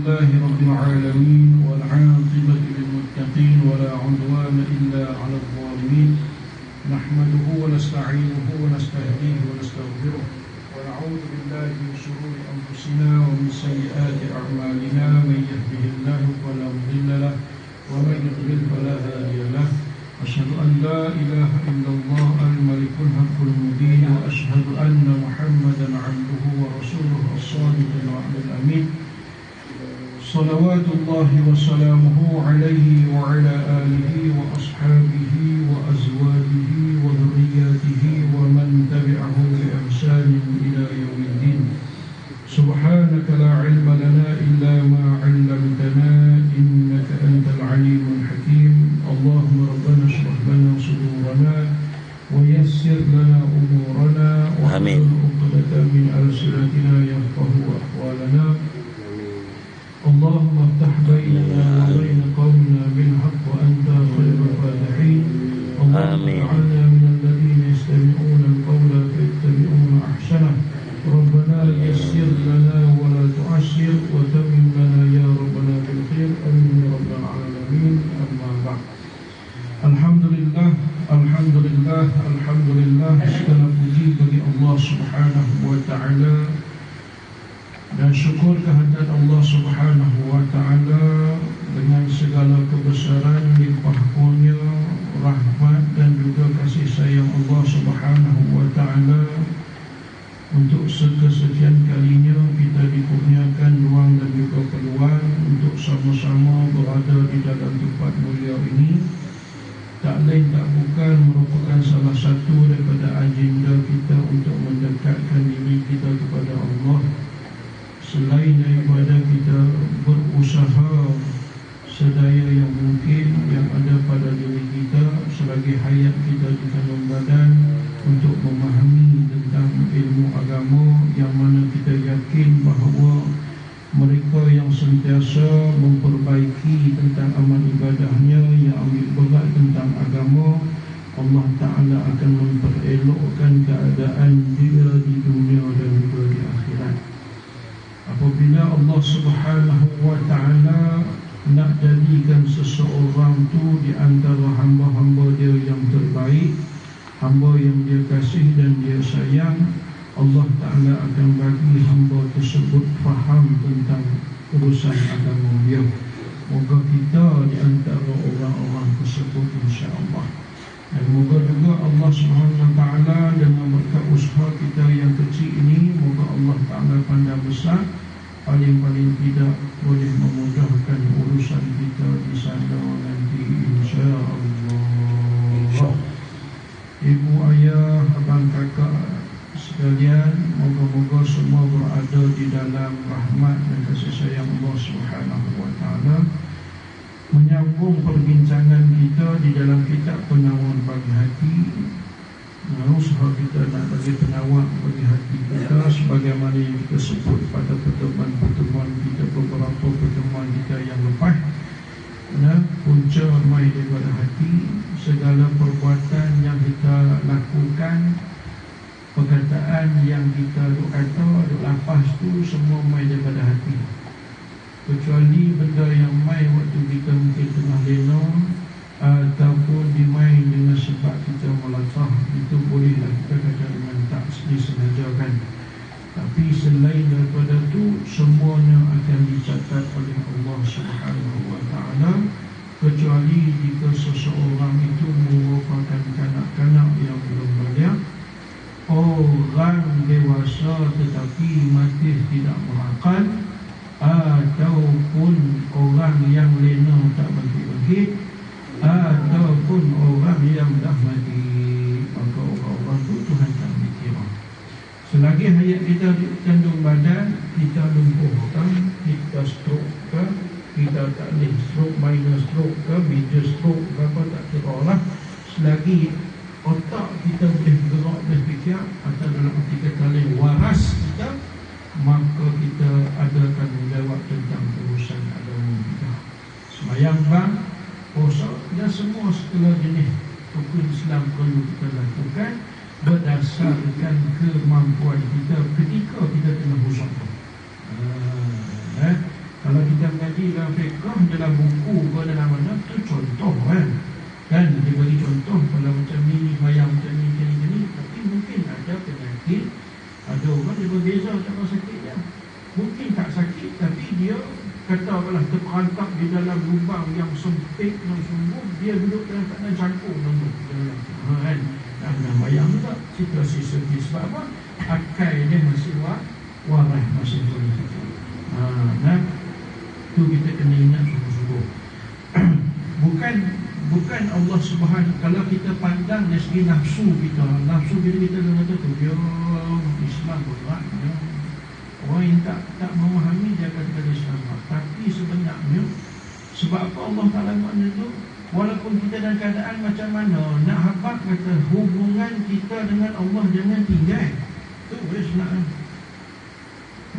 لله رب العالمين والعاقبة للمتقين ولا عدوان إلا على الظالمين نحمده ونستعينه ونستهديه ونستغفره ونعوذ بالله من شرور أنفسنا ومن سيئات أعمالنا من يهده الله فلا مضل له ومن يضلل فلا هادي له أشهد أن لا إله إلا الله الملك الحق المبين وأشهد أن محمدا عبده ورسوله الصادق الوعد الأمين صلوات الله وسلامه عليه وعلى آله وأصحابه وأزواجه وذرياته ومن تبعه بإحسان إلى يوم الدين سبحانك لا علم لنا إلا ما علمتنا إنك أنت العليم الحكيم اللهم ربنا اشرح لنا صدورنا ويسر لنا أمورنا واحلل عقدة من ألسنتنا يفقهوا أقوالنا اللهم افتح بيننا وبين قومنا بالحق وأنت خير الفاتحين اللهم اجعلنا من الذين يستمعون القول فيتبعون أحسنه ربنا يسر لنا ولا تعسر وتمم لنا يا ربنا بالخير آمين يا رب العالمين أما بعد Alhamdulillah, Alhamdulillah, Alhamdulillah. Segala puji bagi Allah Subhanahu wa ta'ala dan syukur kehadirat Allah Subhanahu wa ta'ala dengan segala kebesaran, limpah kurnia, rahmat dan juga kasih sayang Allah Subhanahu wa ta'ala. Untuk sekesekian kalinya kita dikurniakan ruang dan juga peluang untuk sama-sama berada di dalam tempat mulia ini. Tak lain tak bukan merupakan salah satu daripada agenda kita untuk mendekatkan diri kita kepada Allah. Selain daripada kita berusaha sedaya yang mungkin yang ada pada diri kita selagi hayat kita di dalam badan untuk memahami tentang ilmu agama yang mana kita yakin bahawa mereka yang sentiasa memperbaiki tentang amal ibadahnya, yang ambil berat tentang agama, Allah Ta'ala akan memperelokkan keadaan dia di dunia dan juga di akhirat. Apabila Allah Subhanahu wa Ta'ala nak jadikan seseorang tu di antara hamba-hamba dia yang terbaik, hamba yang dia kasih dan dia sayang, Allah Ta'ala akan bagi hamba tersebut faham tentang urusan agama dia. Moga kita di antara orang-orang tersebut insya-Allah. Dan moga juga Allah Subhanahu wa ta'ala dengan berkat usaha kita yang kecil ini, moga Allah Ta'ala pandang besar, paling-paling tidak boleh memudahkan urusan kita di sana nanti insya-Allah. Ibu, ayah, abang, kakak sekalian, moga-moga semua berada di dalam rahmat dan kasih sayang Allah Subhanahu wa ta'ala. Menyambung perbincangan kita di dalam kitab Penawar Bagi Hati. Usaha kita nak bagi penawar bagi hati kita sebagaimana yang kita sebut pada pertemuan kita, beberapa pertemuan kita yang lepas. Punca mai daripada hati, segala perbuatan yang kita lakukan, perkataan yang kita duk kata, duk lapas tu semua mai daripada hati. Kecuali benda yang mai waktu kita mungkin tengah lena ataupun dimain dengan sebab kita melatah, itu bolehlah kita kata dengan tak disengajakan. Tapi selain daripada tu, semuanya akan dicatat oleh Allah Subhanahu wa ta'ala, kecuali jika seseorang itu merupakan kanak-kanak yang belum balik, orang dewasa tetapi masih tidak berakal, ataupun orang yang lena tak bangkit-bangkit, ataupun orang yang dah mati. Maka orang-orang itu Tuhan tak dikira. Selagi hayat kita di kandung badan, kita lumpuh ke, kita stroke ke, kita tak boleh stroke, minor stroke ke, major stroke ke, apa tak kira lah. Selagi otak kita boleh bergerak, berfikir, atau dalam arti kata lain waras kita, maka kita ada tanggungjawab tentang urusan agama kita. Sembahyang, bang, puasa dan semua segala jenis rukun Islam perlu kita lakukan berdasarkan kemampuan kita ketika kita tengah khusyuk. Kalau kita dalam fiqh, dalam buku ke dalam mana tu contoh kan dia bagi contoh kalau macam ni mayang macam ni, tapi mungkin ada penyakit, ada orang dia berbeza cara sakit dia, mungkin tak sakit tapi dia katakanlah terperangkap di dalam lubang yang sempit dan sungguh, dia duduk dalam keadaan cangkul kan. Dan mayang juga situasi sedih sebab apa? Akal dia masih waras, masih boleh. Nah, tu kita kena ingat sungguh-sungguh. Bukan Allah Subhanahu, kalau kita pandang dari segi nafsu kita kata tu dia Islam berat ya. Orang yang tak memahami dia kata Islam berat. Tapi sebenarnya sebab apa Allah Ta'ala makna tu, walaupun kita dalam keadaan macam mana, nak habaq kata hubungan kita dengan Allah jangan tinggal. Tu dia sebenarnya.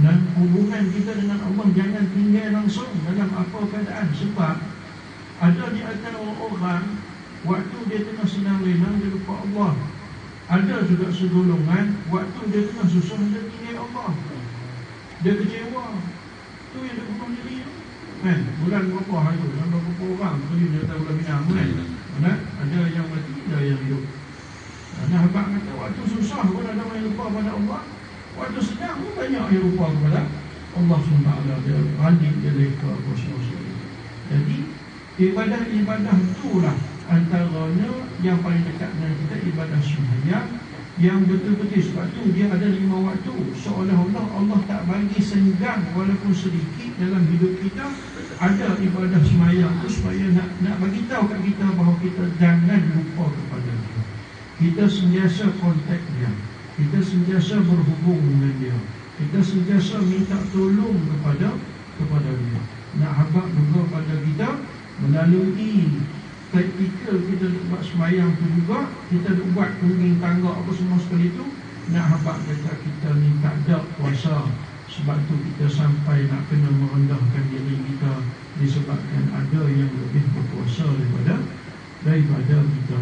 Dan hubungan kita dengan Allah jangan tinggal langsung dalam apa keadaan. Sebab ada di antara orang waktu dia tengah senang lenang dia lupa Allah. Ada juga segolongan waktu dia tengah susah dia tinggal Allah, dia kecewa. Tu yang dia bunuh diri kan. Bulan berapa hari tu, berapa orang tu dia tahu bulan minang kan. Ada yang mati, ada yang hidup. Nah, habaq kata waktu susah pun ada yang lupa pada Allah, waktu senang pun banyak yang lupa kepada Allah SWT. Dia randik, dia leka apa semua. Jadi ibadah itulah antaranya yang paling dekat dengan kita, ibadah sembahyang yang betul-betul. Sebab tu dia ada 5 waktu. Seolah-olah Allah tak bagi senggang walaupun sedikit dalam hidup kita ada ibadah sembahyang tu, supaya nak bagi tahu kat kita bahawa kita jangan lupa kepada dia. Kita sentiasa kontak dia, kita sentiasa berhubung dengan dia, kita sentiasa minta tolong kepada dia. Nak habaq juga pada kita melalui praktikal kita buat sembahyang tu juga, kita buat tungging tangga apa semua sekali tu. Nak habaq kata kita ni tak ada kuasa, sebab tu kita sampai nak kena merendahkan diri kita disebabkan ada yang lebih berkuasa daripada kita.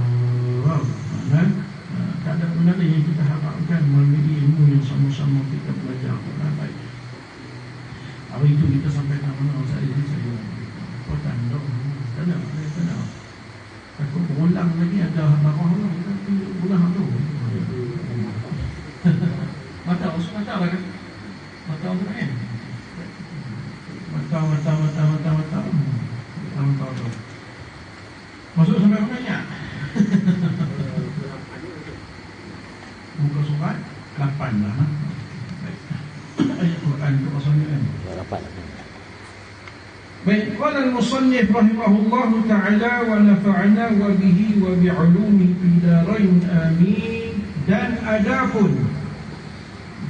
Tak ada benda yang kita harapkan melalui ilmu yang sama-sama kita belajar. Baik, hari itu kita sampai ke mana? Saya tanda tanda aku berulang lagi ada marah lah, kita ulang tu. Mata lah kan, mata kan, mata tu masuk sampai mana ya? Buka surat 8 lah. Ayat Quran tu asalnya kan 8. Baik, qala al-musannif rahimahullah ta'ala wa nafa'ana wa bihi wa bi'ulumi fi darain amin.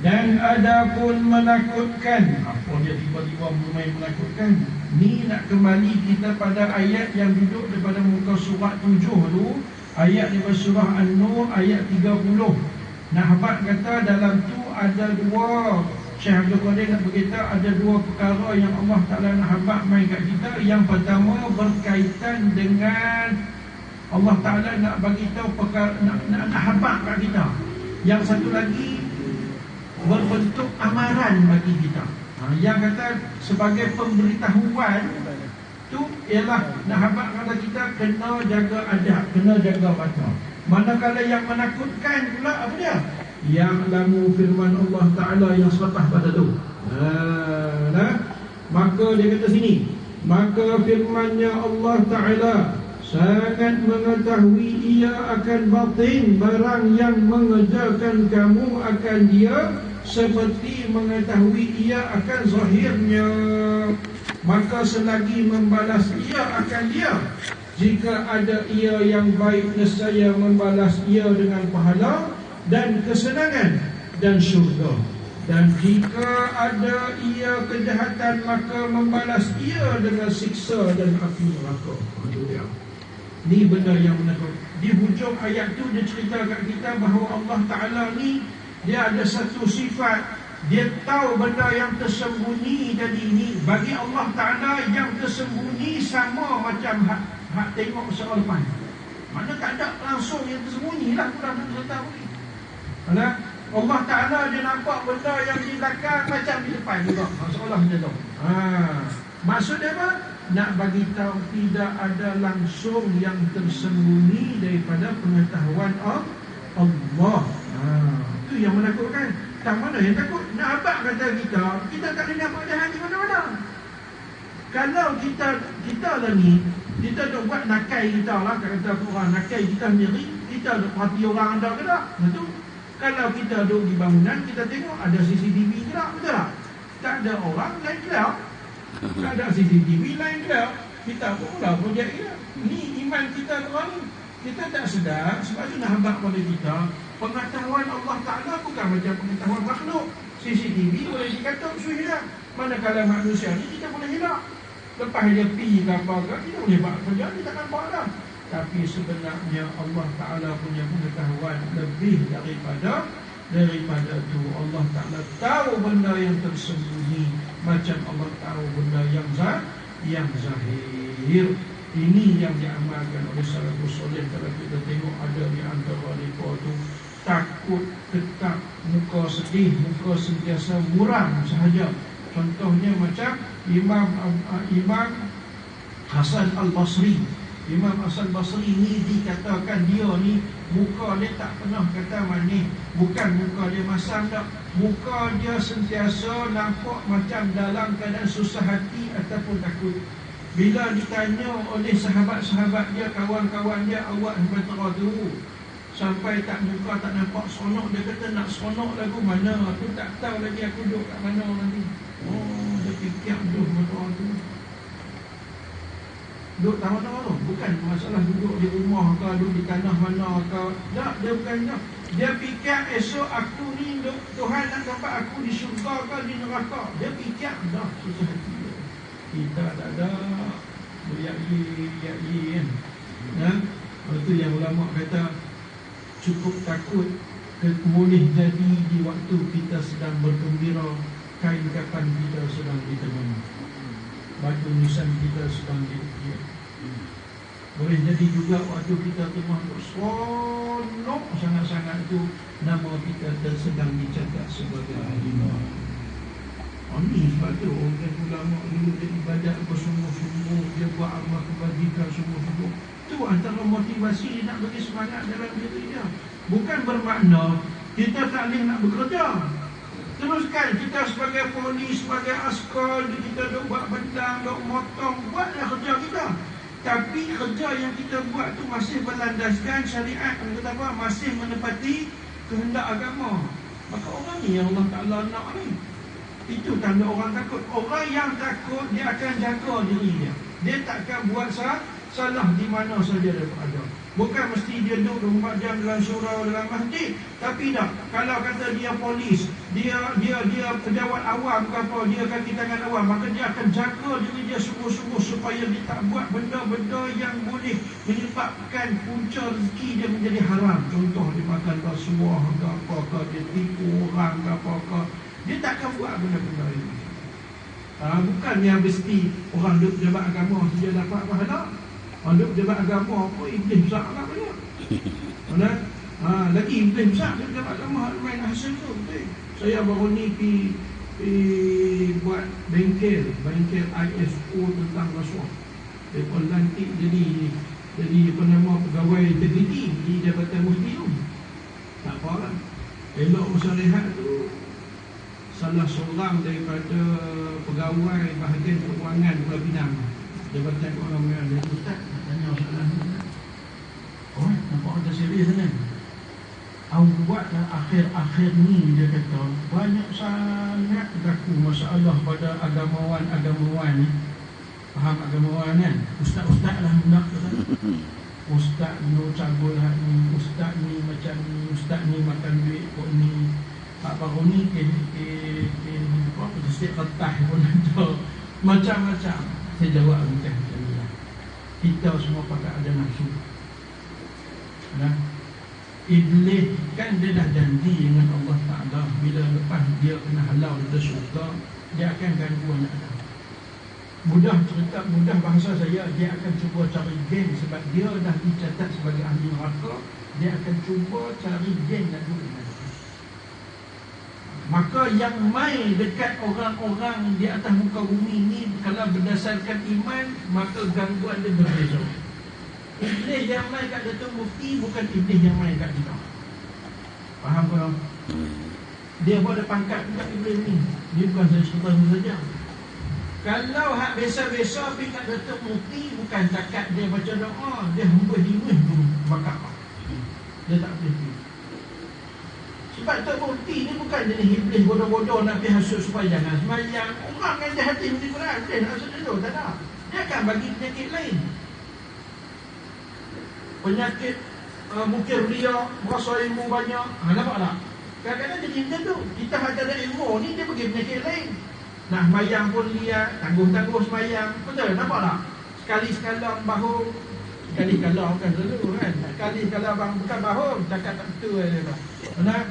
Dan adapun menakutkan. Apa dia tiba-tiba mulai menakutkan? Ni nak kembali kita pada ayat yang duduk daripada muka surat 7 tu, ayat daripada surah An-Nur ayat 30. Nak habaq kata dalam tu ada dua, Syekh Abdul Qadir nak berkata ada dua perkara yang Allah Ta'ala nak habaq main kat kita. Yang pertama berkaitan dengan Allah Ta'ala nak bagi tahu perkara, nak habaq kat kita. Yang satu lagi berbentuk amaran bagi kita. Yang kata sebagai pemberitahuan tu ialah nak habaq kata kita kena jaga adab, kena jaga mata. Manakala yang menakutkan pula apa dia? Yang lamu firman Allah Ta'ala yang sepatah pada tu. Maka dia kata sini, maka firmannya Allah Ta'ala sangat mengetahui ia akan batin barang yang mengejarkan kamu akan dia, seperti mengetahui ia akan zahirnya. Maka selagi membalas ia akan dia, jika ada ia yang baik, nescaya membalas ia dengan pahala dan kesenangan dan syurga. Dan jika ada ia kejahatan, maka membalas ia dengan siksa dan api neraka. Ini benda yang menakut. Di hujung ayat tu dia cerita kat kita bahawa Allah Ta'ala ni dia ada satu sifat, dia tahu benda yang tersembunyi. Jadi ini bagi Allah Ta'ala yang tersembunyi sama macam hak tengok soal depan. Mana tak ada langsung yang tersembunyi lah, kurang tak tahu ni. Allah Ta'ala dia nampak benda yang di belakang macam di depan juga, seolah macam tu. Maksud dia apa? Nak bagi tahu tidak ada langsung yang tersembunyi daripada pengetahuan Allah. Itu yang menakutkan. Tak mana yang takut? Nak abang kata kita tak boleh nampak jahat di mana-mana. Kalau kita lah ni, kita duk buat nakai kita lah, kata orang nakai kita sendiri, kita duk perhati orang ada ke tak? Betul. Kalau kita duduk di bangunan, kita tengok ada CCTV ke tak? Betul tak? Tak ada orang, lain gelap. Tak ada CCTV, lain gelap. Kita pula projek dia. Ni iman kita orang ni. Kita tak sedar, sebab tu nak habaq pada kita, pengetahuan Allah Ta'ala bukan macam pengetahuan makhluk. CCTV boleh dikatuk suih dah. Manakala manusia ni kita boleh hilang. Lepas dia pergi ke apa ke, kita boleh buat kerja, kita tak nampak dah. Tapi sebenarnya Allah Ta'ala punya pengetahuan lebih daripada itu. Allah Ta'ala tahu benda yang tersembunyi, macam Allah tahu benda yang zahir. Ini yang diamalkan oleh salafus soleh. Kalau kita tengok ada di antara mereka tu takut, tetap, muka sedih, muka sentiasa muram sahaja. Contohnya macam Imam Hasan Al-Basri. Imam Hasan Basri ni dikatakan dia ni muka dia tak pernah kata manis. Bukan muka dia masam tak. Muka dia sentiasa nampak macam dalam keadaan susah hati ataupun takut. Bila ditanya oleh sahabat-sahabat dia, kawan-kawan dia, awak sampai teradu sampai tak muka tak nampak seronok. Dia kata nak seronok lagu mana? Aku tak tahu lagi aku duduk kat mana nanti. Dia fikir duduk mana tu. Duduk tak mana tu. Bukan masalah duduk di rumah ke, duduk di tanah mana ke. Tak, dia bukan tak. Dia fikir esok aku ni Tuhan nak dapat aku di syurga ke di neraka. Dia fikir dah susah hati dia. Kita tak ada beriak-iak kan. Itu yang ulama kata cukup takut boleh jadi di waktu kita sedang bergembira, kain kapan kita sedang ditenun, baju nisan kita sedang diukir. Boleh jadi juga waktu kita tengah seronok sangat-sangat itu, nama kita sedang dicatat sebagai alim. Ini sebab tu orang ulama dulu dia ibadat bersungguh-sungguh, dia buat amal kebajikan sungguh-sungguh. Itu antara motivasi dia nak bagi semangat dalam diri dia. Bukan bermakna kita tak boleh nak bekerja. Teruskan kita sebagai polis, sebagai askar, kita duk buat bentang, duk motong, buatlah kerja kita. Tapi kerja yang kita buat tu masih berlandaskan syariat, kata apa? Masih menepati kehendak agama. Maka orang ni yang Allah Ta'ala nak ni. Itu tanda orang takut. Orang yang takut, dia akan jaga diri dia. Dia takkan buat salah di mana saja dia berada. Bukan mesti dia duduk 24 jam dalam surau, dalam masjid. Tapi dah, kalau kata dia polis, dia pejabat awam ke apa, dia kaki tangan awam, maka dia akan jaga diri dia sungguh-sungguh supaya dia tak buat benda-benda yang boleh menyebabkan punca rezeki dia menjadi haram. Contoh, dia makan rasuah ke apa ke, dia tipu orang ke apa ke. Dia takkan buat benda-benda ini. Bukan yang mesti orang duduk pejabat agama saja dapat pahala. Orang duduk pejabat agama pun iblis besar lah banyak. Lagi iblis besar dia pejabat agama main hasil tu. Saya baru ni pergi buat bengkel ISO tentang rasuah. Dia pun lantik jadi pegawai integriti di Jabatan Muslim. Tak apa lah. Elok usaha rehat tu, salah seorang daripada pegawai bahagian keuangan Pulau Pinang, Jabatan Keuangan, dia ustaz nak tanya soalan ni. Nampak ada serius kan? Awaklah akhir-akhir ni, dia kata banyak sangat berlaku masalah pada agamawan ni. Faham agamawan kan? Ustaz-ustaz lah nak kata. Ustaz ni cabul ni, ustaz ni macam ni, ustaz ni makan duit kok ni. Pak baru ni setiap kertas pun ada macam-macam. Saya jawab bukan macam ni lah. Kita semua pakai ada nafsu. Iblis kan dia dah janji dengan Allah Ta'ala, bila lepas dia kena halau dari syurga, dia akan ganggu anak Adam. Mudah bahasa saya, dia akan cuba cari geng sebab dia dah dicatat sebagai ahli neraka. Dia akan cuba cari geng nak duduk. Maka yang mai dekat orang-orang di atas muka bumi ni, kalau berdasarkan iman, maka gangguan dia berbeza. Iblis yang mai kat Datuk Mufti bukan iblis yang mai kat kita. Faham tak? Dia pun ada pangkat dekat iblis ni. Dia bukan saja saja. Kalau hak biasa-biasa pergi kat Datuk Mufti, bukan takat dia baca doa, dia hembus-hembus pun bakar. Dia tak boleh. Sebab Datuk Mufti ni bukan jenis iblis bodoh-bodoh nak pergi hasut supaya jangan semayang. Orang yang jahat hati mesti Quran, dia nak hasut dulu, tak ada. Dia akan bagi penyakit lain. Penyakit mungkin ria, merasa ilmu banyak. Nampak tak? Kadang-kadang jadi macam tu. Kita ada ilmu ni, dia bagi penyakit lain. Nak semayang pun lihat, tangguh-tangguh semayang. Betul, nampak tak? Sekali-sekala bahu, sekali-sekala bukan dulu kan. Sekali-sekala bukan bahu, cakap tak betul dia tak. Benar?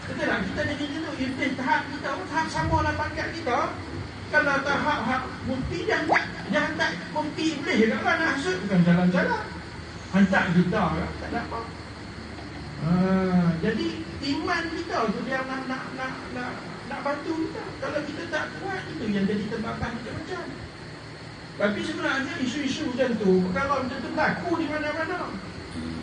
Betul tak? Kita jadi macam tu. Iblis tahap kita, tahap sama lah pangkat kita. Kalau tahap mufti, jangan tak mufti iblis je kan nak hasut. Bukan jalan-jalan. Hantar kita kan, tak ada apa. Jadi iman kita tu dia nak bantu kita. Kalau kita tak kuat, itu yang jadi terbabas macam-macam. Tapi sebenarnya isu-isu macam tu, perkara macam tu berlaku di mana-mana.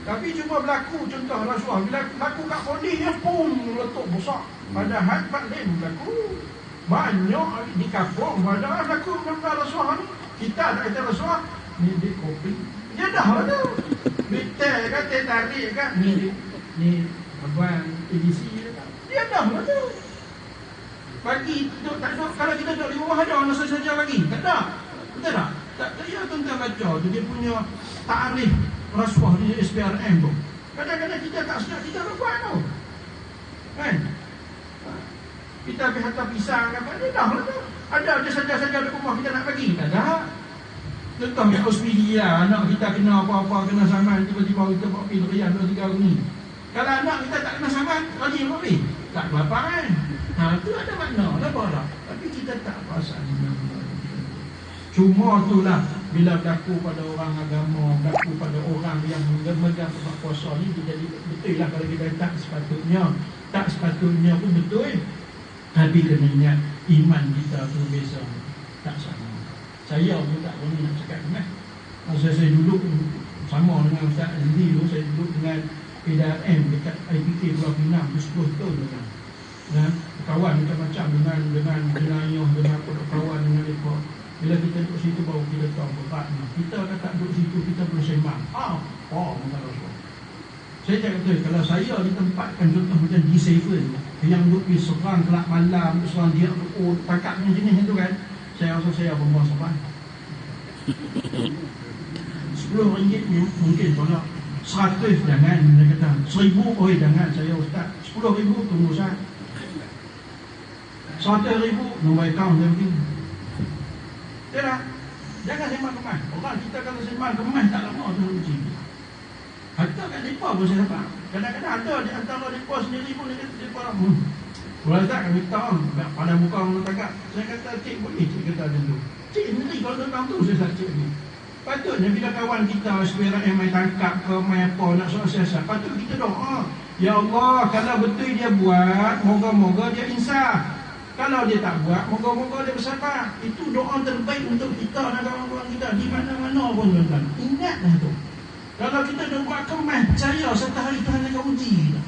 Tapi cuma berlaku, contoh rasuah, bila berlaku kat Pondingnya pun meletup besar. Padahal Pak Lim berlaku banyak di kampung, padahal berlaku benda rasuah ni. Kita tak kata rasuah, ni di kopi. Dia dah ada. Bitel kan, teh tarik kan, ni abang edisi dia dah ada. Bagi tak ada, kalau kita duduk di bawah ada orang saja lagi. Tak ada. Betul tak? Tak payah tuan-tuan baca tu dia punya takrif rasuah di SPRM tu. Kadang-kadang kita tak sedar kita buat tu. Kan? Kita pergi hantar pisang apa dia dah ada. Ada saja-saja di rumah kita nak bagi. Tak ada. Contohnya hospidia, anak kita kena apa-apa, kena saman, tiba-tiba kita buat pergi berian 2-3 hari ni. Kalau anak kita tak kena saman, lagi apa pergi? Tak apa-apa kan? Itu ada makna, apa tak? Tapi kita tak perasan. Cuma itulah, bila berlaku pada orang agama, berlaku pada orang yang memegang tempat puasa ni, jadi betul lah kalau kita tak sepatutnya pun betul. Tapi kena ingat, iman kita tu biasa tak sama. Saya pun tak boleh nak cakap kan. Masa saya duduk sama dengan Ustaz Azli tu, saya duduk dengan PDRM dekat IPK Pulau Pinang 10 tahun dengan. Dan kawan macam-macam dengan jenayah, dengan kawan dengan mereka. Bila kita duduk situ baru kita tahu beratnya. Kita kalau tak duduk situ kita boleh sembang. Bukan Rasul. Saya cakap betul, kalau saya ditempatkan contoh macam D7 yang duduk pergi serang kelab malam, serang dia tangkap macam jenis tu kan, saya rasa saya berbuat sabar. RM10 mungkin tolak, 100 jangan, dia kata 1,000 jangan, saya ustaz 10,000 tunggu saya, 100,000 nombor akaun dia penting. Tidak, jangan sembang kemas. Orang kita kalau sembang kemas tak lama tu uji. Hatta kat mereka pun saya dapat. Kadang-kadang ada di antara mereka sendiri pun dia kata mereka kalau tak kami tahu pada muka orang tagak. Saya kata cik boleh, cik kata macam tu. Cik sendiri kalau tentang tu saya tak cik ni. Patutnya bila kawan kita SPRM main tangkap ke main apa nak soal siasat, patut kita doa, ya Allah kalau betul dia buat, moga-moga dia insaf. Kalau dia tak buat, moga-moga dia bersabar. Itu doa terbaik untuk kita dan kawan-kawan kita di mana-mana pun tuan-tuan. Ingatlah tu. Kalau kita dah buat kemas, percaya satu hari Tuhan akan uji kita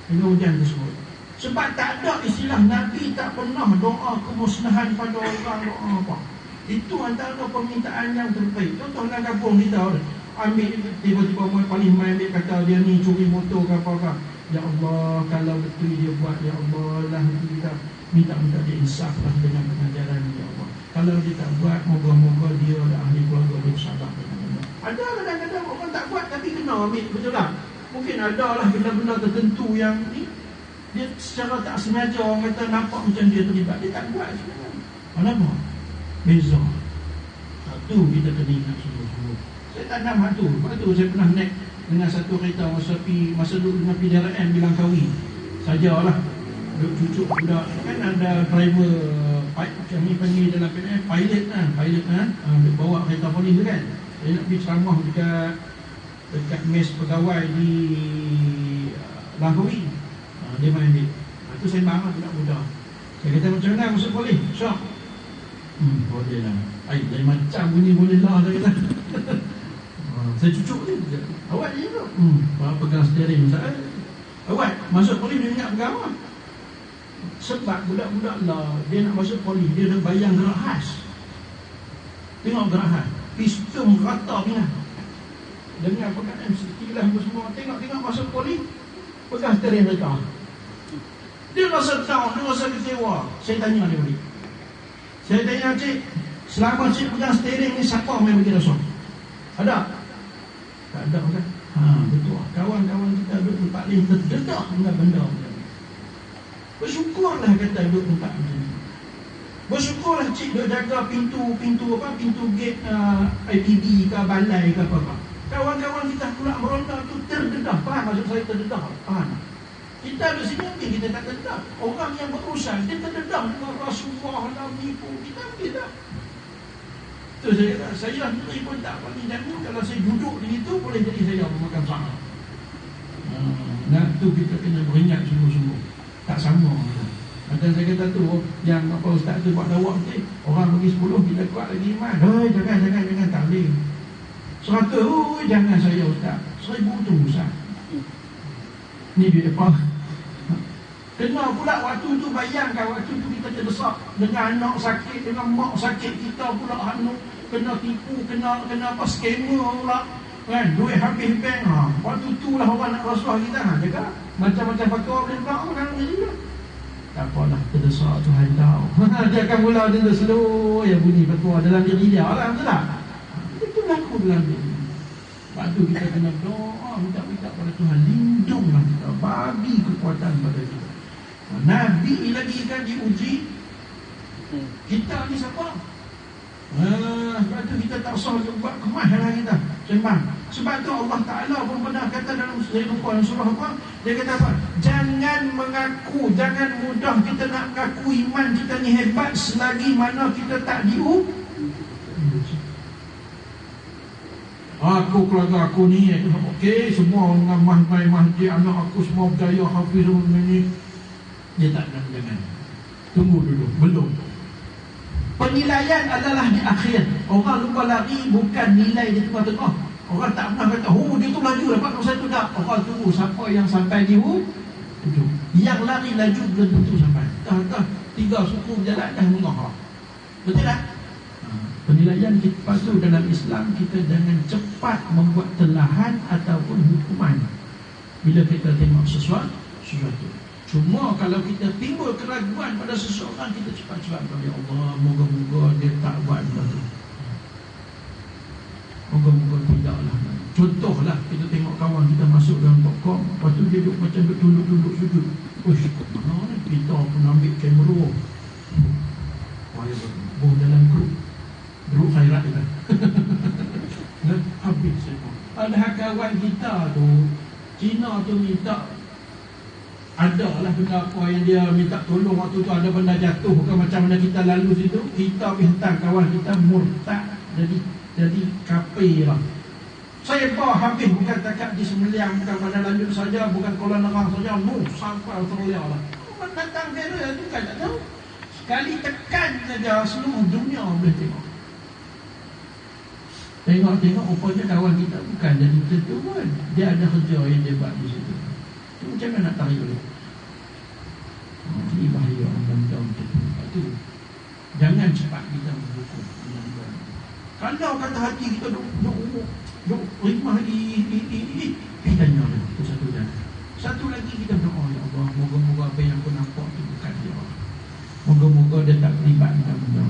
dengan ujian tersebut. Sebab tak ada istilah Nabi tak pernah doa kemusnahan pada orang, doa apa. Itu antara permintaan yang terbaik. Contoh dalam kampung kita, ambil tiba-tiba paling main dia kata dia ni curi motor ke apa-apa. Ya Allah, kalau betul dia buat, ya Allah lah kita minta dia insaf lah dengan pengajaran ya Allah. Kalau dia tak buat, moga-moga dia dan ahli keluarga dia bersabar. Ada kadang-kadang orang tak buat tapi kena ambil, betul tak? Mungkin ada lah benda-benda tertentu yang ni dia secara tak sengaja orang kata nampak macam dia terlibat, dia tak buat sebenarnya. Kenapa? Beza. Satu kita kena ingat sungguh-sungguh. Saya tak nak hak tu. Lepas tu saya pernah naik dengan satu kereta masa duduk dengan PDRM di Langkawi. Sajalah duduk cucuk budak. Kan ada driver kami panggil dalam PDRM pilot kan. Dia bawa kereta polis tu kan. Saya nak pergi ceramah dekat mes pegawai di Langkawi. Dia main ambil. tu saya marah budak muda. Saya kata macam mana masuk polis? Syok. Boleh lah. Lain macam bunyi boleh lah saya kata. Saya cucuk dia. Awak je tu. Pegang steering saya. Awak masuk polis dia ingat pegang apa? Sebab budak-budak lah dia nak masuk polis, dia dah bayang gerak khas. Tengok gerak khas, piston rata punya. Dengar pegang MC3 lah semua. Tengok masuk polis, pegang steering mereka. Dia rasa down, dia rasa kecewa. Saya tanya dia balik. Saya tanya, cik, selama cik pegang steering ni siapa main bagi rasa? Ada? Tak ada kan? Betul. Kawan-kawan kita duduk tempat lain terdedah dengan benda macam ni. Bersyukurlah kata duduk tempat macam ni. Bersyukurlah cik duduk jaga pintu gate IPB ke balai ke apa-apa. Kawan-kawan kita pula meronda tu terdedah. Faham maksud saya terdedah? Faham? Kita di sini mungkin kita tak terdedah. Orang yang berurusan dia terdedah dengan Rasulullah lah menipu. Kita mungkin tak. Tu saya kata, saya sendiri pun tak paling jamin. Kalau saya duduk di situ boleh jadi saya memakan sama. Nah tu kita kena beringat sungguh-sungguh. Tak sama. Dan saya kata tu yang apa ustaz tu buat dawak ni, orang bagi 10 kita kuat lagi iman. Jangan tak boleh. 100 jangan saya ustaz. 1000 tu ustaz. Ni duit apa? Kena pula waktu tu, bayangkan waktu tu kita terdesak dengan anak sakit, dengan mak sakit, kita pula kena tipu, kena apa, scammer pula kan, duit habis bank. Waktu tu lah orang nak rasuah kita. Jaga macam-macam faktor boleh buat kan jadi lah. Tak apalah, terdesak Tuhan tahu. Dia akan mula dia slow ya bunyi fatwa dalam diri dia lah, betul tak? Itu berlaku dalam diri. Sebab tu kita kena doa, minta pada Tuhan, lindunglah kita, bagi kekuatan pada kita. Nabi lagi kan diuji. Kita ni siapa? Sebab tu kita tak usah buat kemahiran kita sembang. Sebab tu Allah Ta'ala pun pernah kata dalam surah apa? Dia kata apa? Jangan mengaku, jangan mudah kita nak mengaku iman kita ni hebat selagi mana kita tak diuji. Aku keluarga aku ni okey, semua dengan mahmai masjid, anak aku semua berjaya, hafiz semua ni. Dia tak nak, jangan. Tunggu dulu, belum. Penilaian adalah di akhir. Orang lupa lari bukan nilai di tengah-tengah. Orang tak pernah kata, dia tu laju dapat kalau saya tu tak. Orang tunggu siapa yang sampai di ujung. Yang lari laju belum tentu sampai. Dah 3 suku berjalan dah mengah. Betul tak? Penilaian kita tu dalam Islam, kita jangan cepat membuat telahan ataupun hukuman bila kita tengok sesuatu. Cuma kalau kita timbul keraguan pada seseorang, kita cepat-cepat ya Allah, moga-moga dia tak buat benda tu, moga-moga tidaklah. Contohlah, kita tengok kawan kita masuk dalam tokong, lepas tu dia duduk macam duduk sujud. Mana ni kita pun ambil kamera, buh dalam grup khairat kita. Habis semua. Ada kawan kita tu, Cina tu minta, ada lah benda apa yang dia minta tolong waktu tu, ada benda jatuh bukan macam mana kita lalu situ, kita hentak kawan kita murtad, jadi kafir lah. Saya bawa habis, bukan takat di Semeliang, bukan pada lanjut saja, bukan Kuala Nerang saja, sampai Australia lah. Datang dia tu kan tak tahu. Sekali tekan saja seluruh dunia boleh tengok. Tengok rupanya kawan kita bukan jadi tentu pun. Dia ada kerja yang dia buat di situ. Itu macam mana nak tarik boleh? Ini bahaya benda macam tu. Jangan cepat kita menghukum. Kalau kata hati kita duk rimah lagi, pidanya dia. Itu satu jalan. Satu lagi kita berdoa, ya Allah, moga-moga apa yang aku nampak itu bukan dia. Moga-moga dia tak terlibat dalam benda.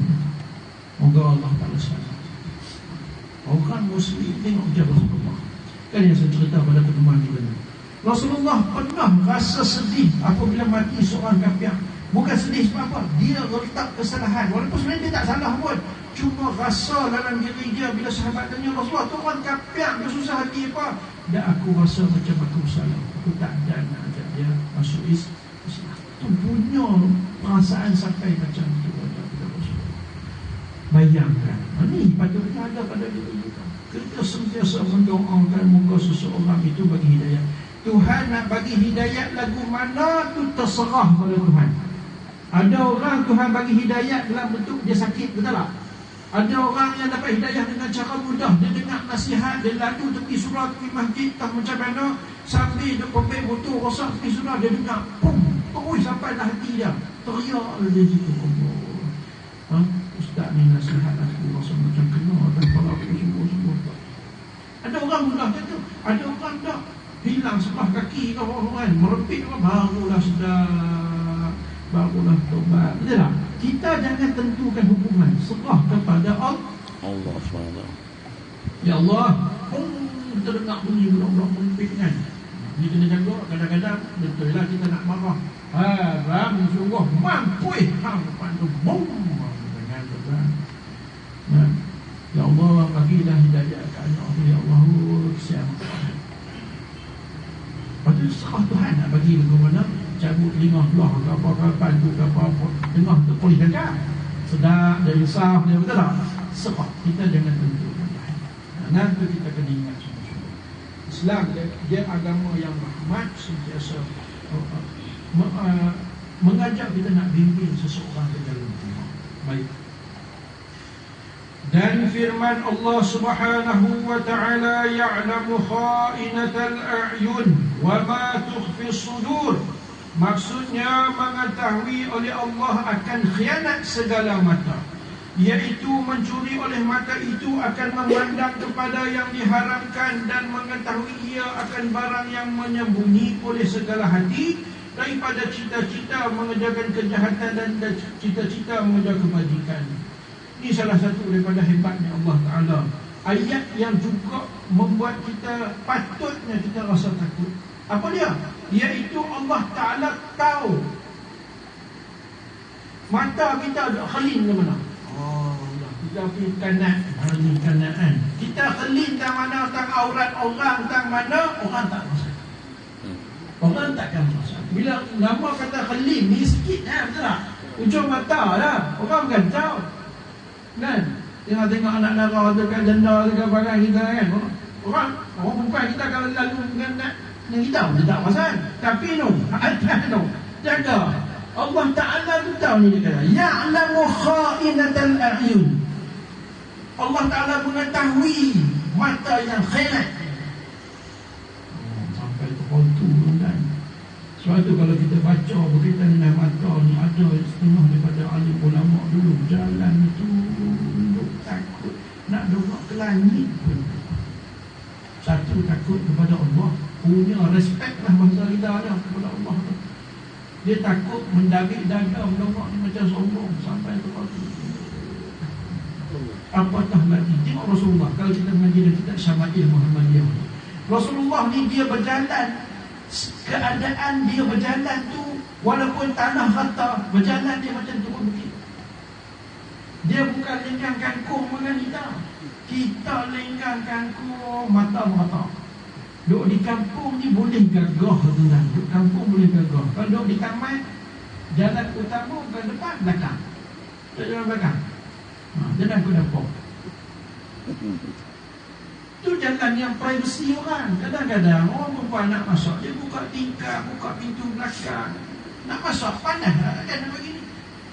Moga Allah tak lesat. Orang Muslim tengok je Rasulullah. Kan yang saya cerita pada pertemuan kita ni, Rasulullah pernah rasa sedih apabila mati seorang kafir. Bukan sedih sebab apa? Dia letak kesalahan, walaupun sebenarnya dia tak salah pun. Cuma rasa dalam diri dia bila sahabat tanya Rasulullah, tu orang kafir, dia susah hati apa? Dan aku rasa macam aku salah. Aku tak ada nak ajak dia masuk Islam. Tu punya perasaan sampai macam tu. Bayangkan, ini patutnya ada pada diri kita. Kita sentiasa mendoakan moga seseorang itu bagi hidayah. Tuhan nak bagi hidayat lagu mana tu terserah pada Tuhan. Ada orang Tuhan bagi hidayat dalam bentuk dia sakit, betul tak? Ada orang yang dapat hidayah dengan cara mudah. Dia dengar nasihat, dia lalu tepi surau, tepi masjid, tak macam mana, sambil dia pembek botol rosak tepi surau, dia dengar, pum, terus sampai dah hati dia. Teriak dia situ, Allah. Ustaz ni nasihat aku rasa macam kena atas kepala aku semua. Ada orang mudah macam tu. Ada orang tak hilang sebelah kaki ke orang merepit ke, barulah sedar, barulah tobat. Betul tak? Kita jangan tentukan hukuman, serah kepada Allah SWT. Ya Allah, kita dengar bunyi budak-budak merepit kan. Ni kena jaga. Kadang-kadang betul lah kita nak marah. Haram sungguh mampu hang depan tu bom. Jangan tuan. Ya Allah, bagilah hidayah ke anak tu, ya Allah, kesian. Lepas tu serah Tuhan nak bagi ke mana, cabut lingah belah ke apa, pandu ke apa, tengah tu boleh jaga. Sedap, dia insaf, dia betul tak? Serah, kita jangan tentukan. Nanti kita kena ingat semua. Islam dia agama yang rahmat, sentiasa mengajak kita nak bimbing seseorang ke jalan Allah. Baik. Dan firman Allah Subhanahu wa ta'ala, ya'lamu kha'inatal a'yun wa ma tukhfi sudur. Maksudnya mengetahui oleh Allah akan khianat segala mata, iaitu mencuri oleh mata itu akan memandang kepada yang diharamkan, dan mengetahui ia akan barang yang menyembunyi oleh segala hati, daripada cita-cita mengerjakan kejahatan dan cita-cita mengerjakan kebajikan. Ini salah satu daripada hebatnya Allah Ta'ala. Ayat yang juga membuat kita patutnya kita rasa takut. Apa dia? Iaitu Allah Ta'ala tahu mata kita ada khalin ke mana. Kita pergi kanan, ini kanaan. Kita khalin tak mana, tak aurat orang, tak mana, orang tak rasa. Orang takkan rasa. Bila nama kata khalin ni sikit lah, betul tak? Ujung mata lah, orang bukan tahu. Kan? Tengok-tengok anak dara tu kat janda tu kat barang kita kan. Orang perempuan kita kalau lalu dengan yang kita dia tak perasan. Tapi jaga. Allah Ta'ala tu tahu ni, dia kata ya'lamu kha'inatal a'yun. Allah Ta'ala mengetahui mata yang khianat. Sampai terkontu kan. Sebab tu kalau kita baca berkaitan dengan mata ni, ada setengah daripada alim ulama dulu jalan tu takut nak dongak ke langit pun. Satu, takut kepada Allah, punya respect lah bahasa kita ada kepada Allah tu. Dia takut mendabik dada mendongak ni macam sombong sampai terkontu. Apatah lagi tengok Rasulullah. Kalau kita mengaji dan kitab Syama'il Muhammadiyah, Rasulullah ni dia berjalan, keadaan dia berjalan tu walaupun tanah rata, berjalan dia macam turun bukit. Dia bukan lenggang kangkung dengan kita. Kita lenggang kangkung mata-mata. Duduk di kampung ni boleh gagah tu kan. Duduk kampung boleh gagah. Kalau duduk di taman, jalan utama ke depan, belakang. Jalan belakang. Jalan ke depan. Itu jalan yang privasi orang. Kadang-kadang orang perempuan nak masuk, dia buka tingkap, buka pintu belakang. Nak masuk, panas lah kan begini.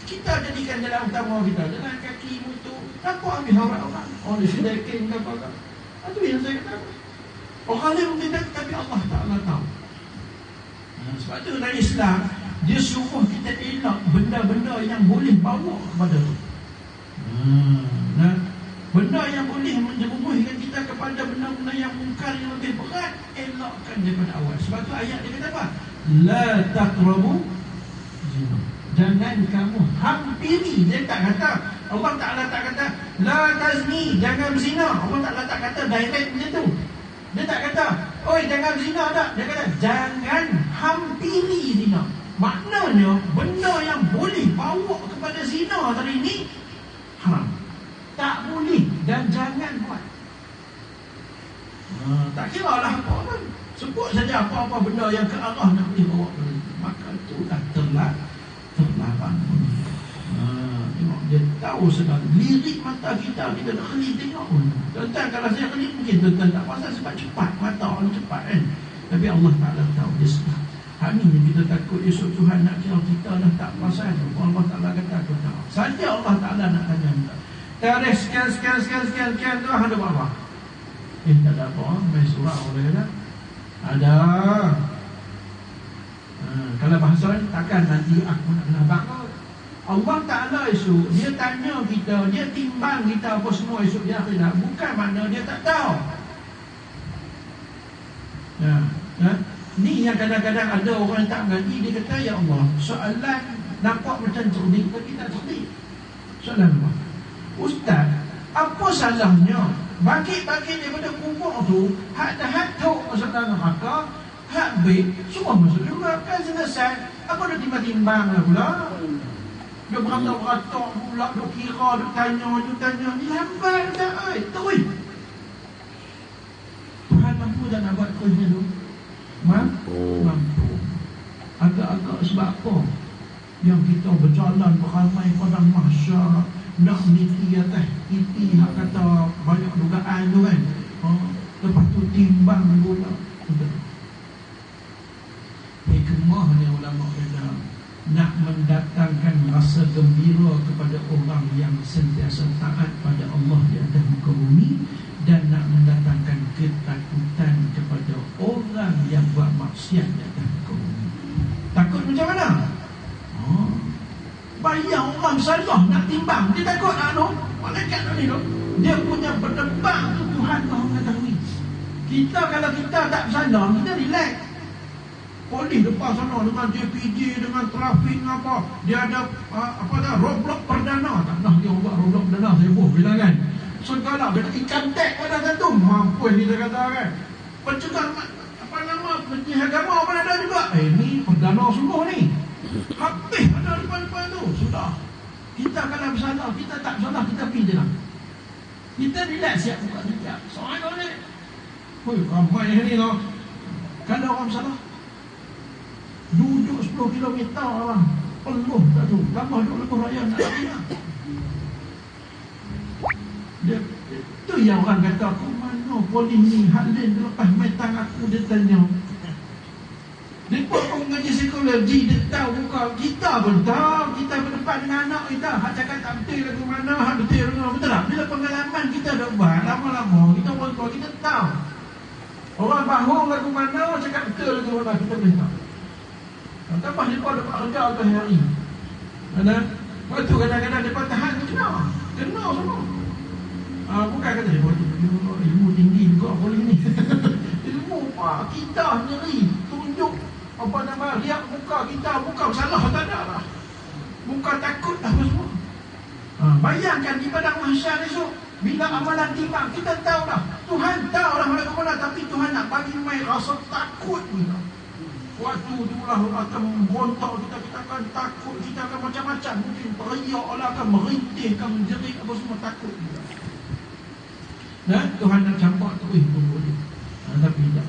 Kita jadikan jalan utama kita, jalan kaki motor. Nampak habis orang orang. Orang dia sedekin ke apa-apa. Itu yang saya kata. Orang lain mungkin tak, tapi Allah Ta'ala tahu. Sebab itu dalam Islam, dia suruh kita elak benda-benda yang boleh bawa kepada tu. Benda yang boleh menjerumuskan kita kepada benda-benda yang mungkar yang lebih berat, elakkan daripada awal. Sebab tu ayat dia kata apa? La taqrabu zina. Jangan kamu hampiri. Dia tak kata, Allah Ta'ala tak kata la tazni, jangan berzina. Allah Ta'ala tak kata direct macam tu. Dia tak kata, oi jangan berzina tak. Dia kata jangan hampiri zina. Maknanya benda yang boleh bawa kepada zina tadi ni haram. Tak boleh dan jangan buat. Tak kira lah apa pun. Sebut saja apa-apa benda yang ke arah nak boleh bawa kepada itu. Maka itulah terlarang. Tengok dia tahu sedang lirik mata kita nak keli tengok pun. Tuan-tuan kalau saya keli mungkin tuan-tuan tak pasal sebab cepat mata ni cepat kan. Tapi Allah Ta'ala tahu dia sedar. Hak ni kita takut esok Tuhan nak kira kita dah tak pasal. Allah Ta'ala kata aku tahu. Saja Allah Ta'ala nak tanya kita. Tarikh sekian tu ada apa? Tak ada apa. Main surah boleh tak? Ada. Kalau bahasa ni takkan nanti aku nak kena bangun. Allah Ta'ala esok dia tanya kita, dia timbang kita apa semua esok dia akhirat. Bukan makna dia tak tahu. Ni yang kadang-kadang ada orang tak mengaji, dia kata, ya Allah, soalan nampak macam cerdik tapi tak cerdik. Soalan apa? Ustaz, apa salahnya bangkit-bangkit daripada kubur tu, hak dah tahu masuk dalam neraka, hak baik semua masuk juga, kan selesai. Apa dah timbang-timbang lah pula? Dia beratok-beratok pula, dia kira, dia tanya, ni lambat tak, terus. Tuhan mampu tak nak buat terusnya tu? Mampu. Agak-agak sebab apa? Yang kita berjalan beramai pada mahsyar, nak niti atas titi, hak kata banyak dugaan tu kan. Lepas tu timbang pula. Hikmah ni ulama kata nak mendatangkan rasa gembira kepada orang yang sentiasa taat pada Allah di atas muka bumi, dan nak mendatangkan ketakutan kepada orang yang buat maksiat di atas muka bumi. Takut macam mana? Bayang orang salah nak timbang, dia takut tak tu? Malaikat ni tu, dia punya berdebak tu Tuhan tahu mengetahui. Kita kalau kita tak salah, kita relax. Polis depan sana dengan JPJ, dengan trafik, dengan apa, dia ada roadblock perdana. Tak nak dia buat roadblock perdana, saya buat bilang kan. Segala kena ikan tek pada satu, mampu ni dia kata kan. Pencegah Menteri Agama pun ada juga. Ni perdana sungguh ni. Habis ada depan-depan tu. Sudah. Kita kalau bersalah, kita tak bersalah, kita pergi je lah. Kita relax siap buka hijab. Soal ni. Ramai ni lah. Kalau orang bersalah, duduk 10 kilometer orang. Peluh tak tu. Tambah duduk lepas raya nak lagi lah. Itu yang orang kata, aku mana polis ni Halin lepas metang aku, dia tanya. Dia pun mengaji psikologi, dia tahu buka. Kita pun tahu, kita berdepan dengan anak kita, hak cakap tak betul lagu mana, hak betul lagu mana, betul tak? Bila pengalaman kita dah buat lama-lama, kita orang tua kita tahu orang bohong lagu mana, cakap betul lagu mana, kita boleh tahu. Tambah mereka dapat kerja atas hari. Lepas tu kadang-kadang mereka tahan, kena semua. Bukan kata dia ilmu tinggi juga boleh ni. Ilmu apa? Kita sendiri tunjuk apa nama, lihat muka kita, bukan salah tak ada lah. Bukan takut dah semua. Bayangkan di padang mahsyar esok, bila amalan timbang, kita tahu dah. Tuhan tahu dah mana ke mana, tapi Tuhan nak bagi main rasa takut kita. Waktu itulah akan berontak kita akan takut, kita akan macam-macam, mungkin teriak Allah akan merintih, akan menjerit apa semua, takut kita. Dan Tuhan nak campak terus pun boleh. Tapi tak.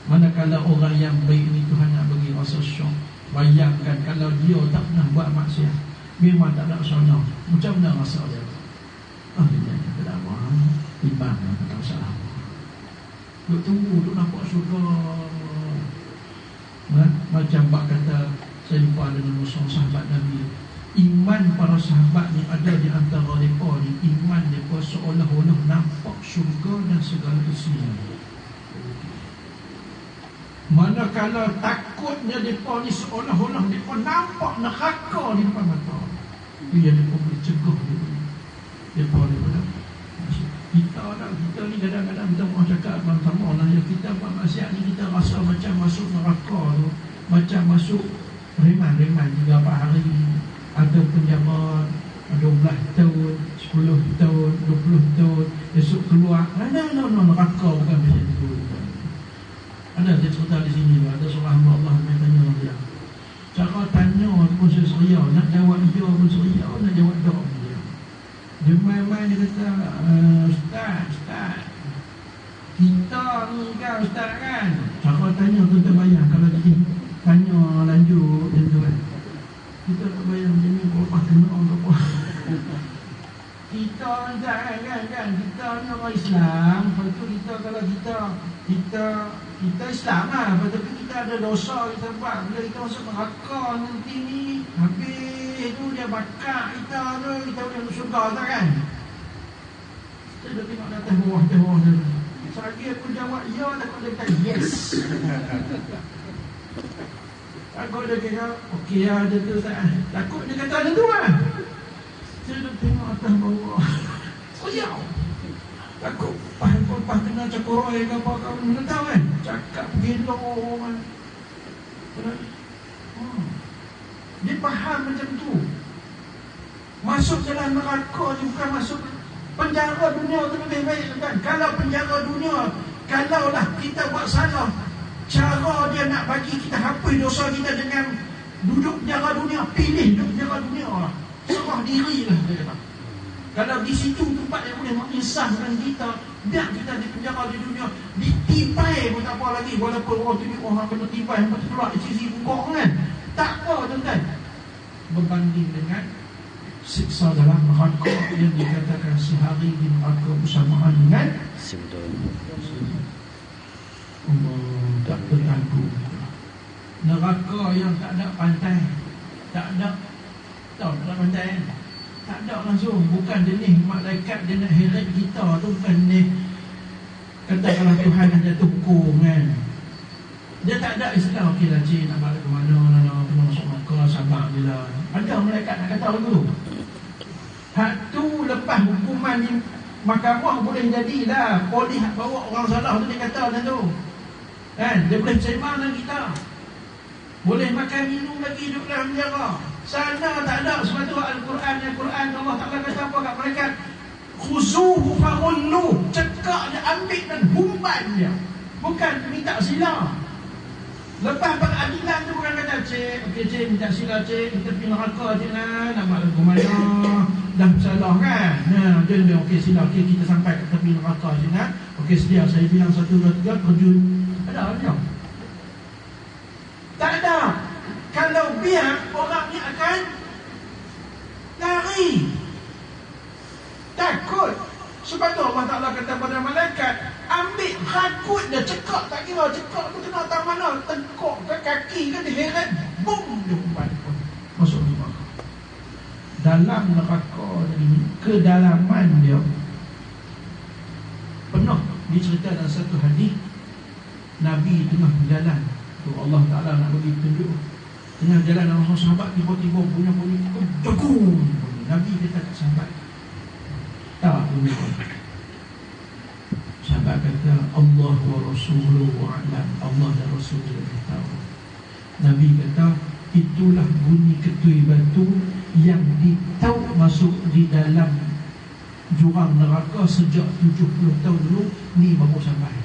Manakala orang yang baik ni Tuhan nak bagi rasa syok. Bayangkan kalau dia tak pernah buat maksiat, memang tak ada salah, macam mana rasa dia? Dia kata lama, timbang tak salah. Duk tunggu, duk nampak syurga. Macam bak kata, saya lupa dengan musuh sahabat Nabi, iman para sahabat yang ada di antara mereka ni, iman mereka seolah-olah nampak syurga dan segala isinya. Manakala takutnya mereka ni seolah-olah mereka nampak neraka di depan mata. Itu yang mereka boleh cegah mereka ni pada kita ni kadang-kadang kita mahu cakap sama lah, yang kita buat maksiat ni kita rasa macam masuk neraka tu, macam masuk reman 3-4 hari ada penjabat 12 tahun, 10 tahun, 20 tahun, esok keluar. Neraka bukan macam itu. Ada dia cerita di sini, ada seorang hamba Allah yang tanya dia. Cara tanya pun seria, nak jawab dia pun seria, nak jawab tak dia. Dia main-main dia kata, Ustaz, kita ni kan Ustaz kan. Cara tanya tu terbayang kalau dia tanya lanjut macam tu kan. Kita tak bayang macam ni, lepas kena orang apa. Kita kan, kita ni orang Islam. Lepas tu kita kalau kita Kita Islam lah, tapi kita ada dosa kita buat. Bila kita masuk neraka nanti ni, habis tu dia bakar kita tu, kita boleh masuk syurga tak kan? Saya dah tengok atas bawah tu. Selagi aku jawab ya, takut dia kata yes. Takut dia kata okey lah, dia tu tak. Takut dia kata macam tu lah. Saya dah tengok atas bawah. Oh ya, takut lepas kena cakurai ke apa kau mana tahu kan. Cakap gelo kan. Dia faham macam tu. Masuk dalam neraka je bukan masuk penjara dunia tu lebih baik kan. Kalau penjara dunia, kalaulah kita buat salah, cara dia nak bagi kita hapus dosa kita dengan duduk penjara dunia, pilih duduk penjara dunia lah. Serah diri lah dia kata. Kalau di situ tempat yang boleh mengisahkan kita, biar kita di penjara di dunia, ditipai pun tak apa lagi. Walaupun orang tu orang kena tipai, yang keluar isi bukong kan, tak apa tuan-tuan, berbanding dengan siksa dalam neraka yang dikatakan sehari di neraka bersamaan dengan tak terganggu. Neraka yang tak ada pantai, tak ada pantai kan? Tak ada langsung. Bukan jenis malaikat dia nak heret kita tu. Bukan jenis katakanlah Tuhan ada hukum kan. Dia tak ada istilah okey lah cik nak balik ke mana, nak masuk Makkah, sabar je lah. Ada malaikat nak kata lagu tu. Hak tu lepas hukuman ni mahkamah boleh jadilah polis bawa orang salah tu dia kata macam tu kan. Dia boleh sembang dengan kita, boleh makan minum lagi duduk dalam penjara. Sana tak ada. Sebab tu Al-Quran Allah Ta'ala kata apa kat malaikat? Khuzuhu faghullu, cekak dia, ambil dan humban dia. Bukan minta sila. Lepas pengadilan tu bukan kata cik, okey cik minta sila cik, kita pergi neraka je lah, nak buat lagu mana, dah salah kan. Nah, dia okey sila, okey kita sampai ke tepi neraka je lah. Okey sedia, saya bilang 1, 2, 3 terjun. Ada dia? Tak ada. Kalau biar, orang ni akan lari, takut. Sebab tu Allah Ta'ala kata pada malaikat, ambil rakut dia, cekak, tak kira cekak tu kena tak mana, tengkok ke kaki ke, dia heret, boom, dia umpan masuk neraka. Dalam neraka ini, kedalaman dia penuh. Dicerita dalam satu hadis, Nabi tengah berjalan tu, Allah Ta'ala nak bagi tunjuk, tengah jalan dengan sahabat, tiba-tiba punya bunyi jagung. Nabi kata kat sahabat, tak bunyi. Sahabat kata, Allah wa Rasuluhu a'lam, Allah dan Rasul lebih tahu. Nabi kata, itulah bunyi ketui batu yang ditau masuk di dalam jurang neraka sejak 70 tahun dulu, ni baru sampai.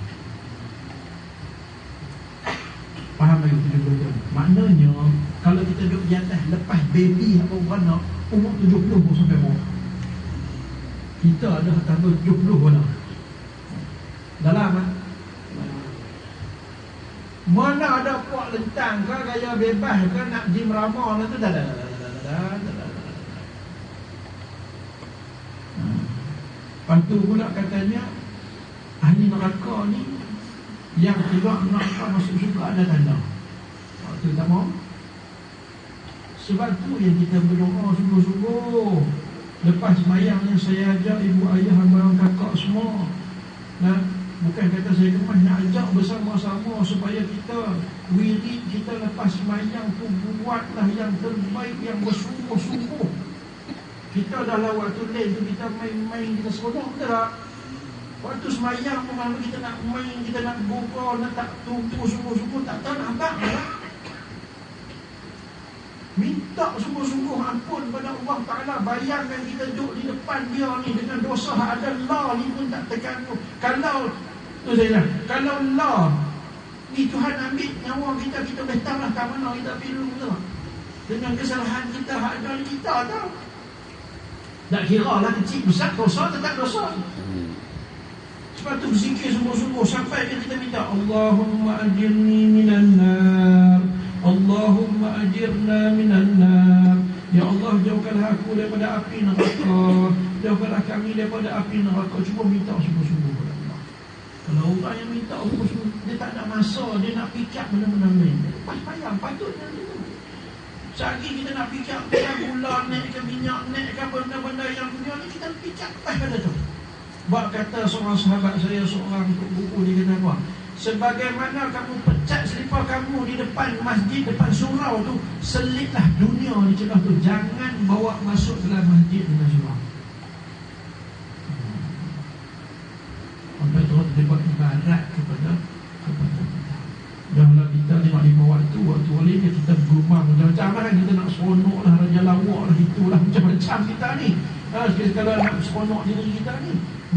Faham lagi 70 tahun? Maknanya kalau kita duduk di atas, lepas baby apa beranak, umur 70 pun sampai bawah. Kita ada tambah 70 pun dah. Dalam kan? Mana ada puak lentang ke, gaya bebas ke, nak jim ramah tu dah. Lepas tu pula katanya, ahli neraka ni yang keluar neraka masuk syurga ada tanda. Waktu tak mau. Sebab tu yang kita berdoa sungguh-sungguh. Lepas semayang yang saya ajak ibu ayah, abang kakak semua. Nah, bukan kata saya kemas, nak ajak bersama-sama supaya kita wirid kita lepas semayang tu buatlah yang terbaik, yang bersungguh-sungguh. Kita dalam waktu lain tu kita main-main, kita seronok ke tak? Waktu semayang pun malam kita nak main, kita nak buka, nak tak tumpu sungguh-sungguh, tak tahu nak abang lah. Minta sungguh-sungguh ampun pada Allah Ta'ala. Bayangkan kita duduk di depan dia ni dengan dosa ada law ni pun tak terganggu. Kalau tu saya nak, kalau law ni Tuhan ambil nyawa kita, kita boleh tahu lah tak mana kita perlu tu. Dengan kesalahan kita ada di kita tau. Tak kira lah kecil besar, dosa tetap dosa. Sebab tu berzikir sungguh-sungguh sampai kita minta Allahumma ajirni minan nar, Allahumma ajirna minan nar. Ya Allah, jauhkanlah aku daripada api neraka, jauhkanlah kami daripada api neraka. Cuba minta sungguh-sungguh kepada Allah. Kalau orang yang minta urus, dia tak ada masa, dia nak fikir benda-benda lain. Lepas payah, patutnya dia tu. Sehari kita nak fikir gula naik ke minyak naik ke benda-benda yang dunia ni, kita fikir lepas pada tu. Bak kata seorang sahabat saya, seorang buku, dia kata apa? Sebagaimana kamu pecat selipar kamu di depan masjid, depan surau tu, selitlah dunia di celah tu. Jangan bawa masuk dalam masjid dengan surau. Sampai terus dia buat ibarat kepada kita. Janganlah kita tengok 5 waktu boleh kita bergumam macam-macam lah. Kita nak seronok lah, raja lawak lah, itulah macam-macam kita ni. Kalau nak seronok diri kita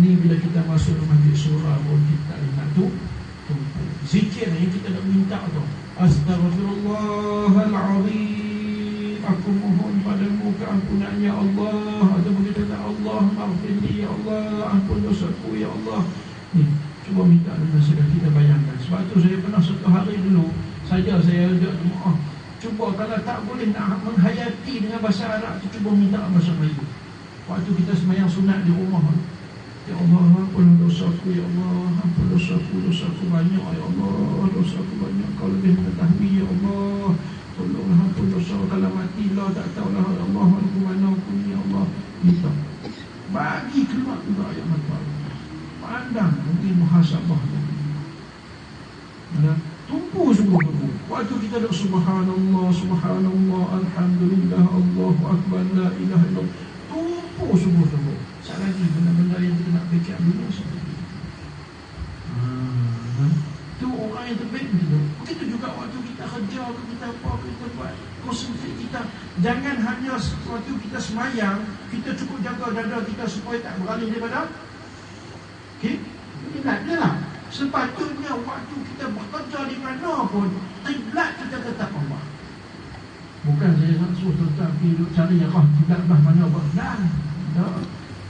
ni bila kita masuk ke masjid surau pun kita ingat tu zikir yang kita nak minta tu. Astaghfirullahalazim, aku mohon padamu keampunan ya Allah. Atau kita kata Allah maghfirli ya Allah, ampun dosaku ya Allah. Ni cuba minta dengan sudah kita bayangkan. Sebab tu saya pernah satu hari dulu saja saya ajak jemaah, cuba kalau tak boleh nak menghayati dengan bahasa Arab tu, cuba minta bahasa Melayu. Waktu kita sembahyang sunat di rumah, ya Allah ampun dosaku ya Allah, ampun dosaku banyak ya Allah, dosaku banyak, kau lebih mengetahui ya Allah, tolonglah ampun dosa, kalau mati lah tak tahulah ya Allah aku mana aku ni ya Allah. Minta bagi keluar juga ayat mata, pandang mungkin muhasabah ada tumpu sungguh-sungguh. Waktu kita duduk subhanallah, subhanallah, alhamdulillah, Allahu akbar, la ilaha illallah, tumpu sungguh-sungguh. Sekali lagi benda-benda yang kita nak fikir dulu seperti itu. Itu orang yang terbaik begitu. Begitu juga waktu kita kerja, kita apa, kita buat konsentrasi kita. Jangan hanya waktu kita semayang, kita cukup jaga dada kita supaya tak beralih daripada. Okey? Ingat je lah. Sepatutnya waktu kita bekerja di mana pun, kiblat kita tetap Allah. Bukan saya nak suruh tetap pergi cari kiblat mana buat.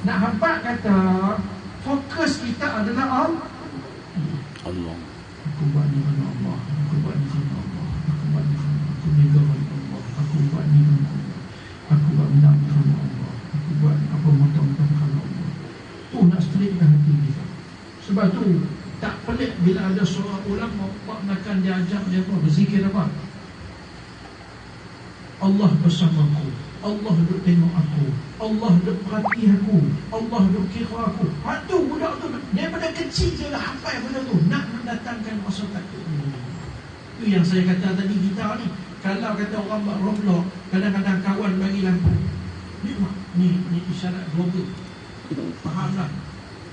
Nak hampa kata fokus kita adalah Allah. Aku buat ni kerana Allah, aku buat ni kerana Allah, aku buat ni kerana aku bela Allah, aku buat ni kerana Allah, aku buat benda kerana Allah, aku buat apa motor-motor kerana Allah. Tu nak straight hati kita. Sebab tu tak pelik bila ada seorang ulama makan dia ajak dia apa, berzikir apa? Allah bersamaku, Allah duk tengok aku, Allah duk perhati aku, Allah duk kira aku. Tu budak tu daripada kecil dia dah hafal benda tu, nak mendatangkan rasa takut. Itu yang saya kata tadi, kita ni kalau kata orang buat roblok, kadang-kadang kawan bagi lampu, ni isyarat global, faham tak?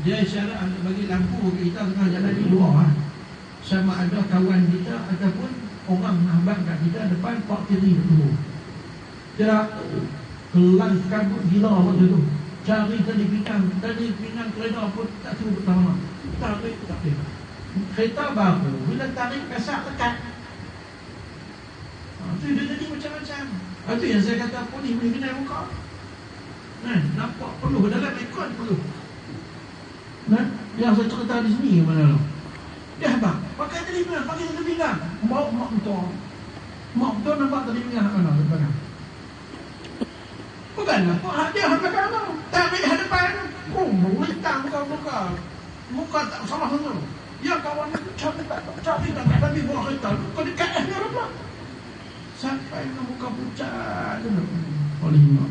Dia isyarat nak bagi lampu kita tengah jalan di luar, sama ada kawan kita ataupun orang nampak kat kita depan pak kiri dulu. Dia kelan kabut gila waktu tu, cari tali pinggang kereta pun tak tahu pertama, tarik tak boleh. Kereta baru bila tarik kasak tekan, tu dia jadi macam-macam. Itu yang saya kata polis boleh kena muka. Nampak perlu dalam rekod perlu. Yang saya cerita di sini mana tu? Dia abang pakai tali pinggang, mak betul nampak tali pinggang mana depan. Bukanlah dia hendak kamu tarik hadapan, melintang muka tak salah tu. Yang kawan itu cari tak tapi buah kereta kau dekat dia apa? Sampai ke muka pucat tu. Oleh mak.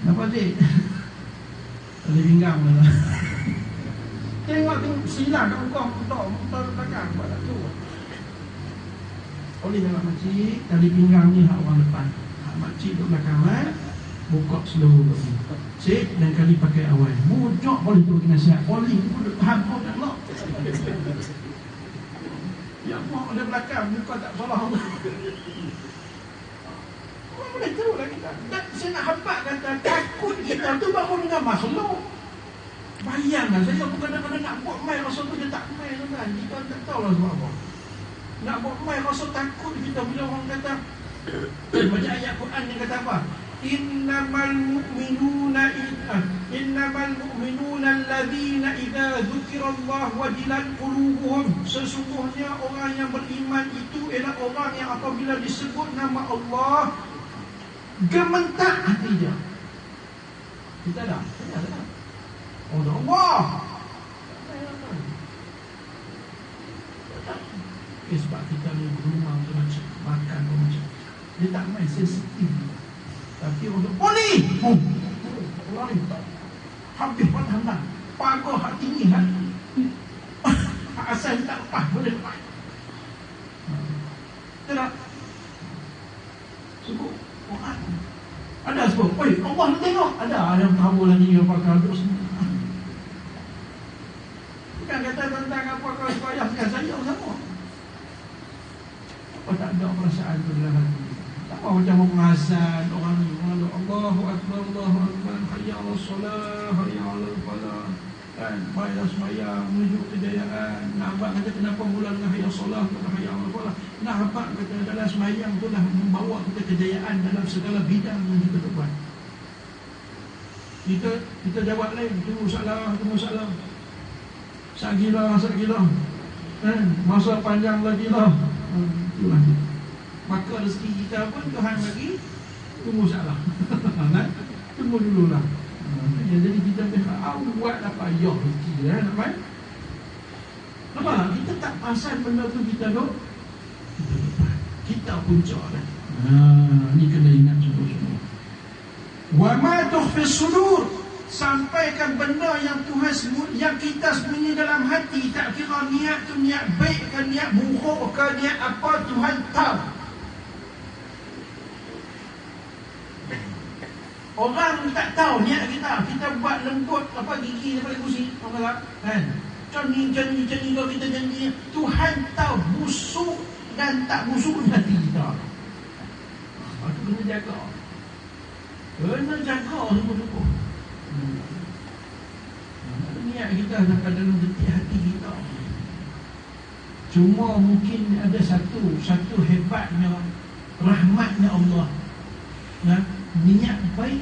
Nampak dik? Tali pinggang mana? Tengok silang kat muka motor belakang pada tu. Oleh dalam makcik, tali pinggang ni hak orang depan. Hak makcik duduk belakang buka slow cik dan kali pakai awal. Budak boleh tu kena siap. Boleh tu duduk hampur dan lock. Ya mak ada belakang, muka tak salah. Orang boleh tahu lah kita. Dan saya nak hampak kata takut kita tu baru dengan makhluk. Bayangkan saya pun kadang-kadang nak buat main rasa tu dia tak main kan. Kita tak tahu lah sebab apa. Nak buat main rasa takut kita bila orang kata baca ayat Quran yang kata apa? Innamal mu'minuna alladzina idza dzukirallah wajilat qulubuhum. Sesungguhnya orang yang beriman itu ialah orang yang apabila disebut nama Allah gemetar hatinya. Kita dah. Allah. sebab kita ni berumah macam makan macam dia tak main sensitif. Tapi untuk boleh orang ni habis patah pagar hak tinggi hak asal tak lepas boleh lepas. Tak cukup orang ada sebab Allah tengok ada yang tahu lagi apa kalau semua. Bukan kata tentang apa kau supaya saya sama. Apa tak ada perasaan tu dalam hati. Tak apa macam mengazan orang ni, Allahu Akbar, Allahu Akbar, hayya 'alas solah, hayya 'alal falah. Kan, baiklah sembahyang menuju kejayaan. Nak abang kata kenapa mula dengan hayya solah, hayya 'alal falah. Nak abang kata dalam sembahyang tu dah membawa kita kejayaan dalam segala bidang yang kita buat. Kita jawab lain, tunggu salam. Sagilah. Masa panjang lagi lah. Itulah. Maka rezeki kita pun Tuhan bagi, tunggu salah. Tunggu dululah. Jadi kita buat apa payah rezeki nak main. Apa? Kita tak pasal benda tu kita duk. Kita punca dah. Ni kena ingat semua. Wa ma tukhfi sudur, sampaikan benda yang Tuhan yang kita sembunyi dalam hati. Tak kira niat tu niat baik ke niat buruk ke niat apa, Tuhan tahu. Orang tak tahu niat kita buat lembut apa gigi daripada kursi, orang kan? Janji kalau kita janji, Tuhan tahu busuk dan tak busuk hati kita. Itu kena jaga. Kena jaga sungguh-sungguh. Niat kita sampai dalam detik hati kita. Cuma mungkin ada satu hebatnya rahmatnya Allah. Niat baik,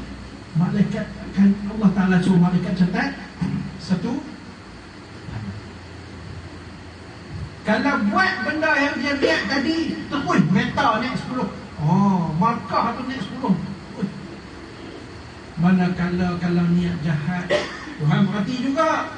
malaikat kan Allah Ta'ala suruh malaikat catat satu. Kalau buat benda yang dia niat tadi, terus meta naik 10. Markah tu naik 10. Manakala kalau niat jahat, Tuhan berhati juga,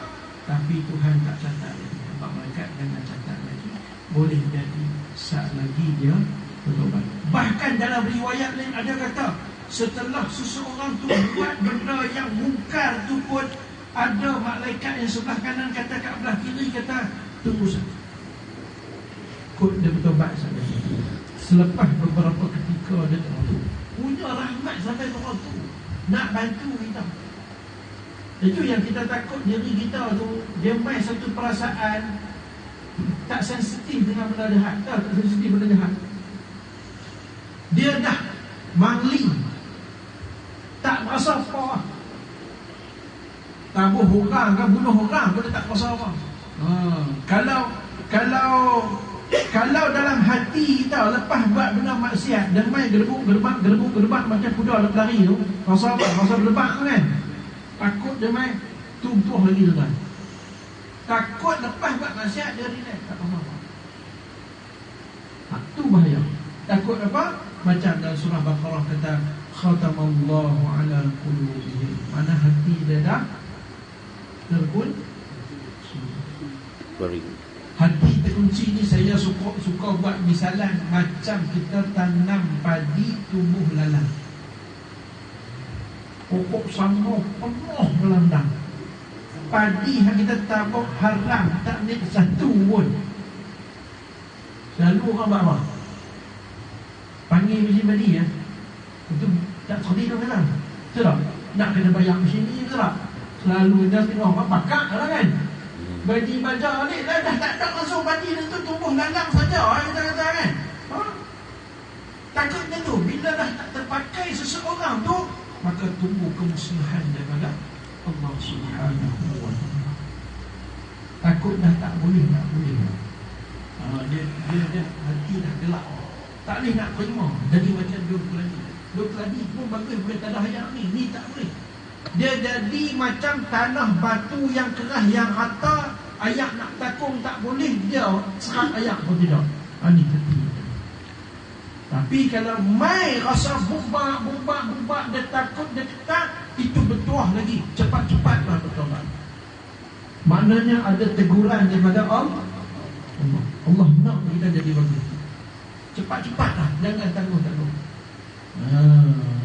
tapi Tuhan tak catat lagi. Nampak malaikat jangan catat lagi. Boleh jadi saat lagi dia bertobat. Bahkan dalam riwayat lain ada kata, setelah seseorang tu buat benda yang mungkar tu pun ada malaikat yang sebelah kanan kata kat belah kiri kata tunggu saja. Kod dia bertobat saja. Selepas beberapa ketika dia tu punya rahmat sampai orang tu nak bantu kita. Itu yang kita takut diri kita tu dia main satu perasaan tak sensitif dengan benda jahat. Tak sensitif benda jahat. Dia dah mangling, tak rasa apa. Tabuh orang ke bunuh orang pun dia tak rasa apa. Kalau dalam hati kita lepas buat benda maksiat dan main gerbang macam kuda lari tu, rasa apa? Rasa berlebat kan? Takut dia main tumpuh lagi tu kan. Takut lepas buat maksiat dia relax, tak apa-apa. Tu bahaya. Takut apa? Macam dalam surah Baqarah kata khatamallahu ala qulubihim. Mana hati dia dah terkunci. Hati terkunci ni saya suka buat misalan macam kita tanam padi tumbuh lalang. Pokok sanggup penuh melandang. Padi yang kita tabur haram tak naik satu pun. Selalu orang buat apa? Panggil mesin padi ya. Itu tak sedih tu kan? Betul. Nak kena bayar mesin ni betul tak? Selalu dah tengok orang bakar lah kan. Badi baja ni dah tak langsung padi tu tumbuh lalang saja kita kata kan. Takutnya tu bila dah tak terpakai seseorang tu, maka tumbuh kemusnahan daripada Allah Subhanahu wa ta'ala. Takut dah tak boleh. Dia hati dah gelap. Tak boleh nak terima. Jadi macam dua keladi pun bagus boleh tak ada yang ni tak boleh. Dia jadi macam tanah batu yang keras yang rata. Ayak nak takung tak boleh, dia serat ayak pun tidak. Ini hati. Tapi kalau mai rasa bumbak, dia takut, dia ketat, itu bertuah lagi. Cepat-cepatlah bertobat. Maknanya ada teguran daripada Allah. Allah nak kita jadi bagus. Cepat-cepatlah, jangan tangguh-tangguh.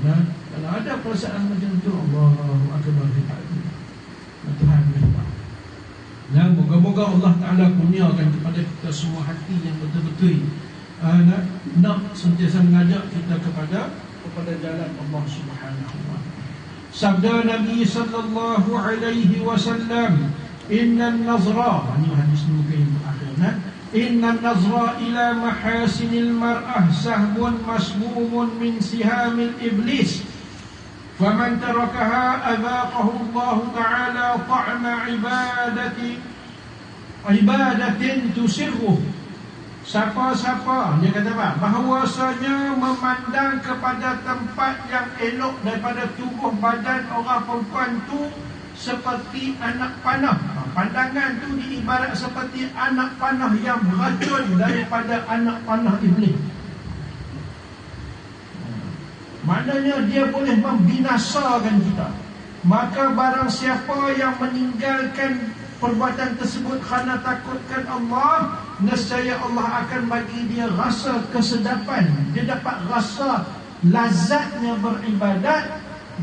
Dan kalau ada perasaan macam tu, Allahu Akbar kita. Tuhan berdoa. Dan moga-moga Allah Ta'ala kurniakan kepada kita semua hati yang betul-betul nak sentiasa mengajak kita kepada jalan Allah Subhanahu wa ta'ala. Sabda Nabi sallallahu alaihi wasallam, "Inna an-nazra," ini hadis mungkin yang terakhir, "Inna an-nazra ila mahasinil mar'ah sahmun masmumun min sihamil iblis. Faman tarakaha adhaqahu Allah Ta'ala ta'ma ibadatin tusirruh." Siapa-siapa, dia kata apa? Bahawasanya memandang kepada tempat yang elok daripada tubuh badan orang perempuan tu seperti anak panah. Pandangan tu diibarat seperti anak panah yang beracun daripada anak panah iblis. Maknanya dia boleh membinasakan kita. Maka barang siapa yang meninggalkan perbuatan tersebut kerana takutkan Allah, nescaya Allah akan bagi dia rasa kesedapan. Dia dapat rasa lazatnya beribadat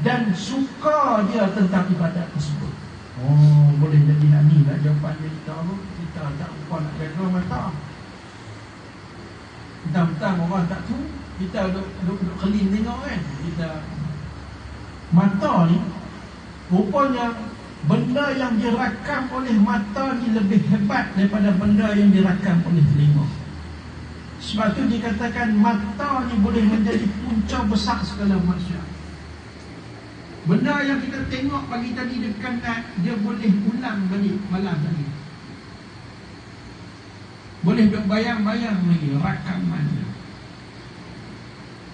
dan suka dia tentang ibadat tersebut. Oh, boleh jadi ni lah jawapan kita tu. Kita tak lupa nak jaga mata. Entah-entah orang tak tahu, kita duduk kelin tengok kan. Kita mata ni rupanya benda yang dirakam oleh mata ni lebih hebat daripada benda yang dirakam oleh telinga. Sebab tu dikatakan mata ni boleh menjadi punca besar segala manusia. Benda yang kita tengok pagi tadi dekat dia boleh ulang balik malam tadi. Boleh bayang-bayang lagi rakamannya.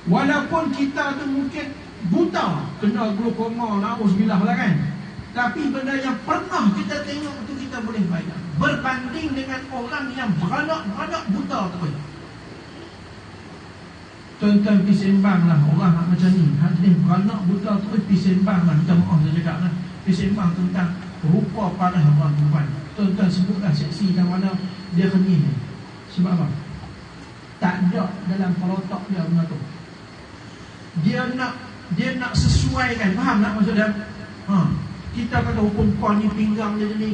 Walaupun kita tu mungkin buta, kena glaukoma, na'udzubillah lah kan. Tapi benda yang pernah kita tengok tu kita boleh bayang. Berbanding dengan orang yang beranak buta tu. Tuan-tuan pergi sembang lah orang macam ni. Hadirin beranak buta tu pergi sembang lah. Minta maaf saya cakap lah. Pergi sembang tentang rupa parah orang perempuan. Tuan-tuan sebutlah seksi yang mana dia kenyih. Sebab apa? Tak ada dalam pelotak dia benda tu. Dia nak sesuaikan. Faham tak maksud dia? Kita kata hukum perempuan ni pinggang dia ni.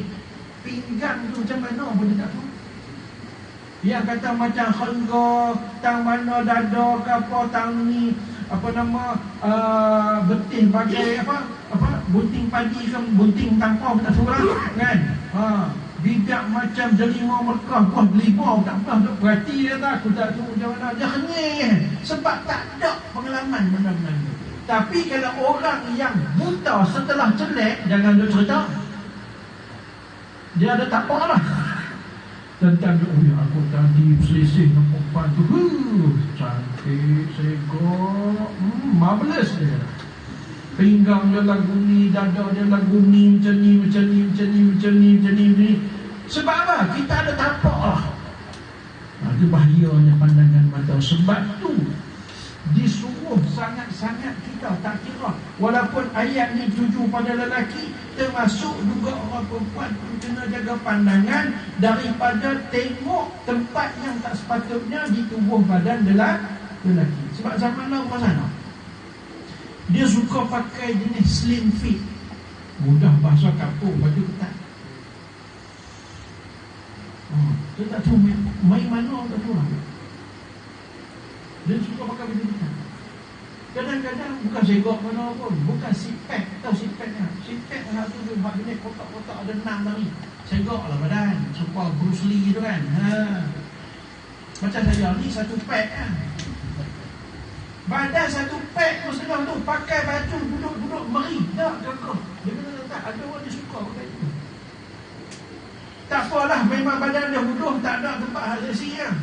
Pinggang tu macam mana pun dia tak tahu. Yang kata macam hengga, tang mana dada ke apa, tang ni apa nama betih bagai apa bunting padi ke bunting tangkau tak tahu lah kan. Bibak macam delima Mekah, buah delima tak pernah duk perhati dia tak. Aku tak tahu macam mana dia kenyih sebab tak ada pengalaman benda-benda tu. Tapi kalau orang yang buta setelah jelek, jangan duk cerita. Dia ada tak apa lah. Tentang aku tadi selisih dengan perempuan tu. Cantik, segok, marvelous dia. Pinggang dia lagu ni, dada dia lagu ni, macam ni. Sebab apa? Kita ada tapak lah. Itu bahayanya pandangan mata. Sebab tu disuruh sangat-sangat kita tak kira. Walaupun ayat ni tuju pada lelaki, termasuk juga orang perempuan pun kena jaga pandangan daripada tengok tempat yang tak sepatutnya di tubuh badan lelaki. Sebab zaman now orang sana dia suka pakai jenis slim fit. Mudah bahasa kampung, baju ketat. Dia tak tahu main mana, tak tahu lah. Dia suka pakai baju ketat. Kadang-kadang bukan segok mana pun, bukan six-pack. Tahu six-packnya? Six-pack satu tu buat jenis kotak-kotak ada 6 tadi. Segok lah badan, supaya Bruce Lee tu kan. Macam saya ni satu pack kan. Badan satu pack pun senang tu. Pakai baju duduk-duduk meri. Tak gagah. Dia kata tak, ada orang dia suka pakai itu. Tak apalah, memang badan dia huduh, tak ada tempat hasil kan.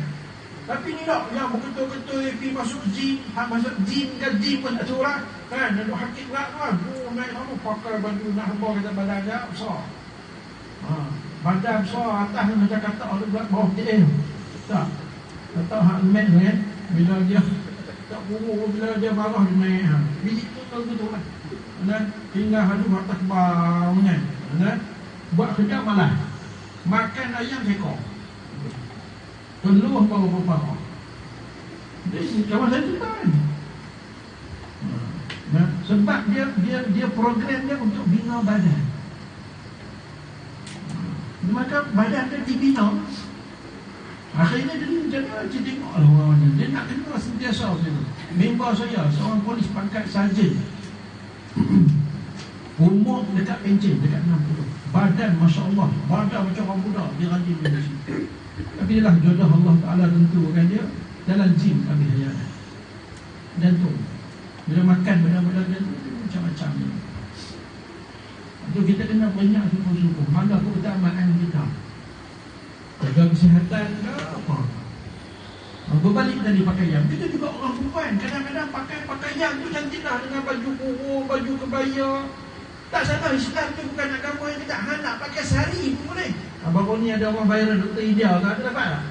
Tapi ni tak, yang betul-betul pergi masuk gym. Masuk gym ke gym pun tak tahu lah. Kan, dia duduk hakik berat tu kan. Naik kamu pakai baju nak hembur kata badan dia besar. Badan besar, atas ni macam kata ada berat bawah dia. Tak. Tak tahu hak mat tu kan. Bila dia tak buruk, bila dia marah dia naik. Biji tu tahu betul lah. Dan tinggal aduh atas bang kan. Buat kerja malah makan ayam sekor. Peluh bawa parah. Jadi kawan saya tu kan. Nah, sebab dia program dia untuk bina badan. Maka badan dia dibina. Akhirnya dia tengok orang ni. Dia nak kena sentiasa tu. Member saya seorang polis pangkat sarjan. Umur dekat pencen, dekat 60. Badan masya-Allah, badan macam orang budak, dia rajin di situ. Tapi dia lah jodoh Allah Taala tentukan dia dalam gym habis hayat. Jantung. Bila makan benda-benda jantung macam-macam ni. Itu kita kena banyak sungguh-sungguh. Mana keutamaan kita. Jaga kesihatan ke apa. Berbalik dari pakaian. Kita juga orang perempuan. Kadang-kadang pakai pakaian tu cantiklah dengan baju kurung, baju kebaya. Tak salah, Islam tu bukan agama yang kita nak pakai sehari pun boleh. Baru ni ada orang viral Dr. Ideal tak ada dapat tak?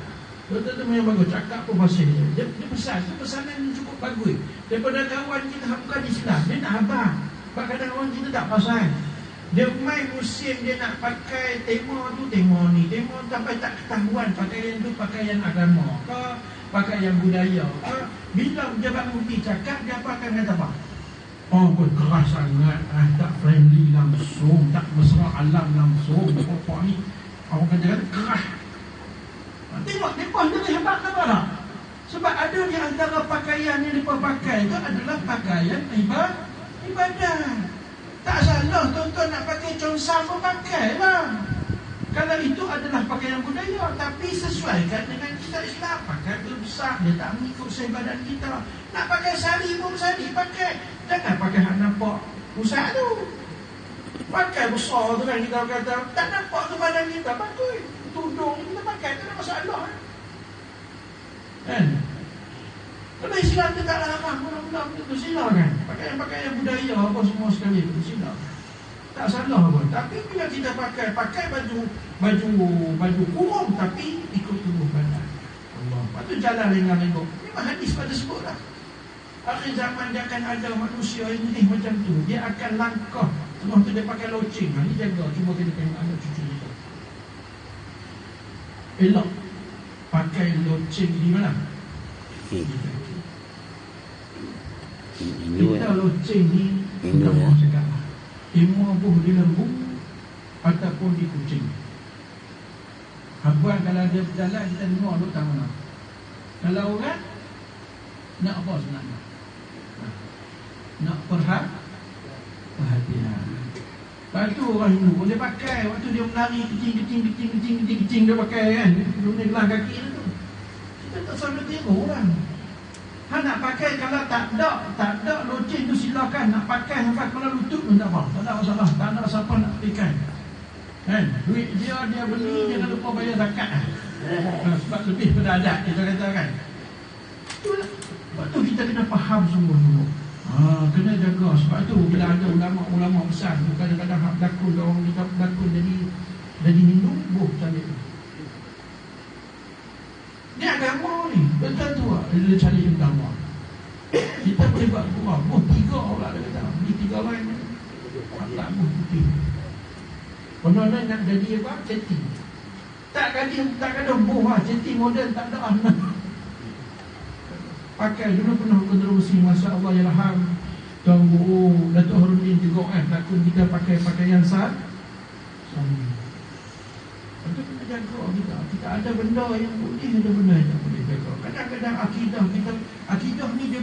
Doktor tu memang bagus, cakap pun pasal dia pesan, tu pesanan yang cukup bagus. Daripada kawan kita bukan Islam, dia nak abang. Sebab kadang orang kita tak pasal. Dia main musim dia nak pakai tema tu, tema ni. Tema sampai tak ketahuan pakaian tu pakaian agama ke, pakaian budaya ke. Bila pejabat mufti cakap, dia apa akan kata apa? Oh, keras sangat, tak friendly langsung, tak mesra alam langsung. Pokok ni, orang kata keras. Tengok, mereka dia hebat apa tak? Sebab ada di antara pakaian yang mereka pakai itu adalah pakaian ibadah. Tak salah, tuan-tuan nak pakai consang pun pakai lah. Kalau itu adalah pakaian budaya, tapi sesuaikan dengan kita Islam. Pakai besar, dia tak mengikut badan kita. Nak pakai sari pun sari pakai. Jangan pakai hak nampak pusat tu. Pakai besar tu kan kita kata, tak nampak tu badan kita, pakai. Tudung kita pakai, tak ada masalah. Kan? Kalau Islam tu tak larang, orang-orang tu silakan. Pakaian budaya apa semua sekali tu silakan. Tak salah pun. Tapi bila kita pakai baju kurung tapi ikut tubuh badan. Allah. Lepas tu jalan lengah-lengok. Memang hadis pada sebut lah. Akhir zaman dia akan ada manusia ini macam tu. Dia akan langkah. Semua tu dia pakai loceng. Ini jaga. Cuma kita tengok anak cucu kita. Elok. Pakai loceng di mana? Kita loceng ni kita mau cakap ilmu buh di lembu ataupun di kucing. Habuan kalau dia berjalan kita dengar lu tak mana. Kalau orang nak apa sebenarnya? Nak perhatian. Lepas tu orang Hindu boleh pakai waktu dia menari kecing dia pakai kan. Dia gelang kaki tu. Kita tak sampai tengok orang. Nak pakai kalau tak ada loceng tu silakan. Nak pakai sampai kepala lutut pun tak apa. Tak ada masalah. Tak ada siapa nak pakai. Kan? Duit dia beli, jangan lupa bayar zakat. Sebab lebih pada adat kita kata kan. Itulah. Sebab tu kita kena faham sungguh-sungguh. Kena jaga. Sebab tu bila ada ulama-ulama besar, kadang-kadang hak berlakon orang kita berlakon jadi Hindu, cantik. Ni agama ni, betul tu lah. Dia cari agama. Kita boleh buat kurang. 3 orang dia kata. Ni 3 lain ni. Tak putih. Penuh-penuh nak jadi apa? Ceti. Tak ada buh lah. Ceti modern tak ada anak. Pakai dulu pernah kontroversi. Masya Allah ya raham. Tuan Guru Datuk Harudin juga kan. Takut kita pakai pakaian sah. Itu kena jaga kita. Kita ada benda yang boleh, ada benda yang tak boleh jaga. Kadang-kadang akidah ni dia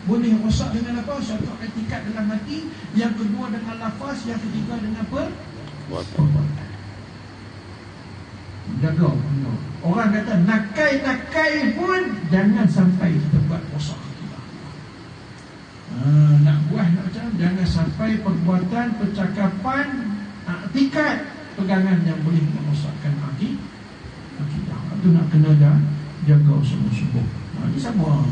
boleh rosak dengan apa? Satu etikat dalam hati, yang kedua dengan lafaz, yang ketiga dengan perbuatan. Jaga benda. Orang kata nakai pun jangan sampai kita buat rosak akidah. Nak buat macam jangan sampai perbuatan, percakapan, etikat, pegangan yang boleh merosakkan akidah. Itu nak kena jaga sungguh-sungguh. Ini sama.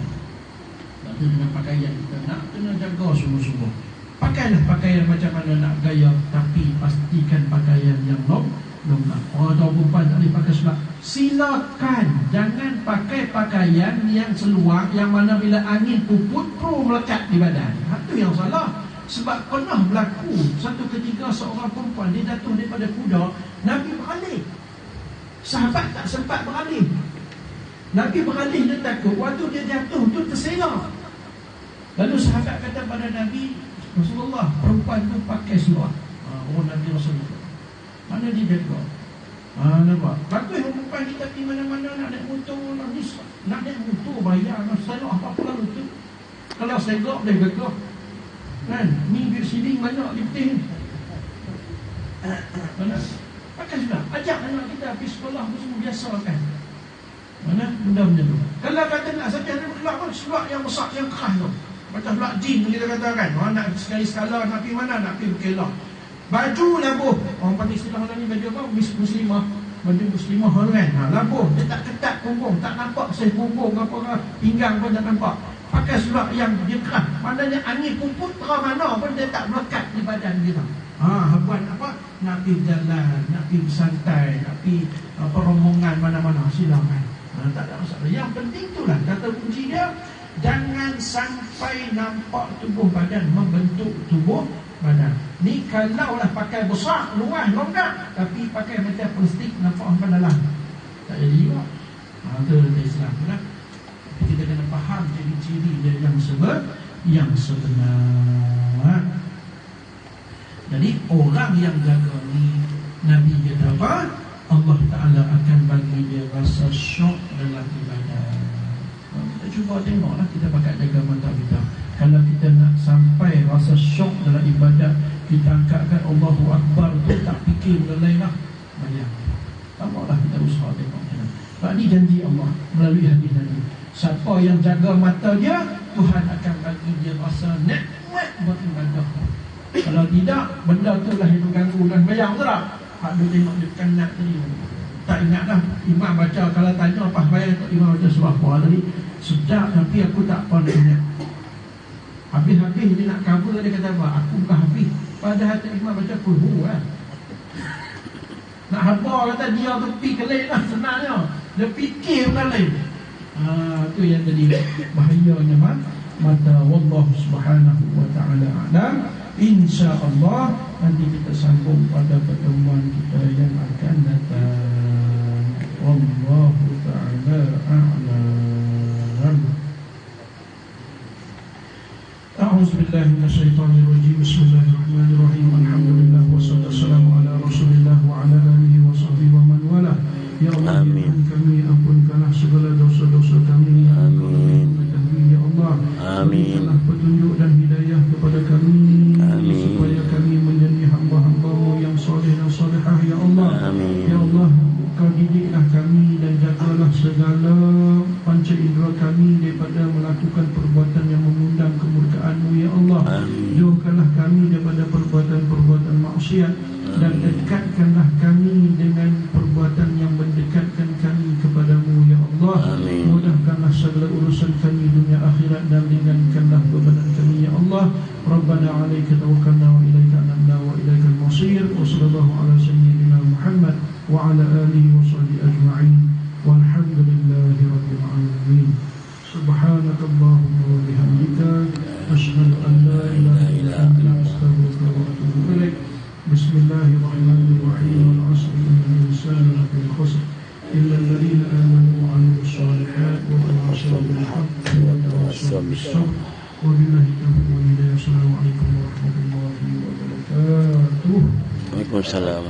Tapi dengan pakaian kita nak kena jaga sungguh-sungguh. Pakailah pakaian macam mana nak gaya, tapi pastikan pakaian yang longgar. Orang tahu perempuan tak boleh pakai seluar, silakan. Jangan pakai pakaian yang seluar, yang mana bila angin puput melekat di badan. Itu yang salah. Sebab pernah berlaku satu ketika seorang perempuan dia jatuh daripada kuda, Nabi beralih. Sahabat tak sempat beralih. Nabi beralih dia takut. Waktu dia jatuh tu terserak. Lalu sahabat kata pada Nabi, Rasulullah, perempuan tu pakai seluar. Nabi Rasulullah, mana dia jaga? Nampak? Bagus perempuan kita pergi mana-mana nak naik motor, nak naik motor bayar, nak seluar apa-apa lalu tu. Kalau segak boleh gegak kan? Ni duit siding banyak di peti ni. Pakai seluar. Ajak anak kita pergi sekolah tu semua biasa kan. Mana benda-benda tu. Kalau kata nak saja seluar yang besar, yang keras tu, macam seluar jin kita katakan. Orang nak sekali-sekala nak pergi mana, nak pergi berkelak. Baju labuh. Orang panggil istilah orang ni baju apa? Muslimah. Baju muslimah kan. Labuh. Dia tak ketat punggung, tak nampak saya punggung apa pinggang pun tak nampak. Pakai seluar yang dia keras. Maknanya angin pumput terang mana pun dia tak melekat di badan kita. Buat apa? Nak pergi jalan, nak pergi bersantai, nak pergi rombongan mana-mana, silakan. Tak ada masalah. Yang penting itulah kata kunci dia, jangan sampai nampak tubuh badan membentuk tubuh badan. Ni kalaulah pakai besar, luas, longgar, tapi pakai macam plastik nampak apa dalam, tak jadi juga. Itu Islam lah. Kita kena faham ciri-ciri dia yang sebenar. Jadi orang yang jaga ni, Nabi kata apa? Allah Ta'ala akan bagi dia rasa syok dalam ibadah. Kita cuba tengoklah, kita pakai jaga mata kita. Kalau kita nak sampai rasa syok dalam ibadat, kita angkatkan Allahu Akbar tu, tak fikir benda lain lah. Bayang. Tamaklah kita usaha tengok. Sebab ni janji Allah melalui hadis Nabi. Siapa yang jaga mata dia, Tuhan akan bagi dia rasa nikmat beribadah. Kalau tidak, benda tu lah yang mengganggu dan bayang tu tak? Hak dia tengok dia kanak tadi. Tak ingat dah. Imam baca, kalau tanya apa bayang, Imam baca surah apa tadi. Sedap tapi aku tak pernah ingat. Habis-habis dia nak cover, dia kata apa? Aku bukan habis. Padahal Imam baca kulhu lah. Nak habar kata dia tu pergi kelih lah senangnya. Dia fikir bukan lain. Itu yang tadi bahayanya mata. Wallahu subhanahu wa ta'ala a'lam. InsyaAllah nanti kita sambung pada pertemuan kita yang akan datang. Wallahu ta'ala a'lam. A'udzu billahi minasyaitonir rajim. Bismillahirrahmanirrahim. Alhamdulillah wassalatu wassalamu ala Rasulillah wa ala alihi wa sahbihi wa man wala. Ya Allah, amin. Kami ampunkanlah segala dosa-dosa kami. Amin. Ya Allah, amin. Petunjuk dan hidayah kepada kami. Amin. Supaya kami menjadi hamba-hamba-Mu yang soleh dan solehah. Ya Allah, amin. Ya Allah, Kau didiklah kami dan jagalah segala panca indera kami daripada melakukan perbuatan yang mengundang kemurkaan-Mu. Ya Allah, jauhkanlah kami daripada perbuatan-perbuatan maksiat dan dekatkanlah kami dengan perbuatan yang mendekatkan kami kepadamu. Ya Allah, mudahkanlah segala urusan kami dunia akhirat dan ringankanlah beban kami. Ya Allah, Rabbana alaika tawakkalna wa ilaika anabna wa ilaikal masir. Wa sallallahu ala sayyidina Muhammad wa ala alihi wa sahbihi ajma'in. Walhamdulillahi rabbil alamin. Subhanakallahumma wa bihamdika asyhadu an la ilaha illa anta astaghfiruka wa atubu ilaik. Bismillahirrahmanirrahim. Wal 'asri innal insana lafi khusr illa alladhina amanu wa 'amilus solihati wa tawassaw bil haqqi wa tawassaw bis sabr. Wabillahi taufiq wal hidayah. Assalamualaikum warahmatullahi wabarakatuh. Waalaikumsalam.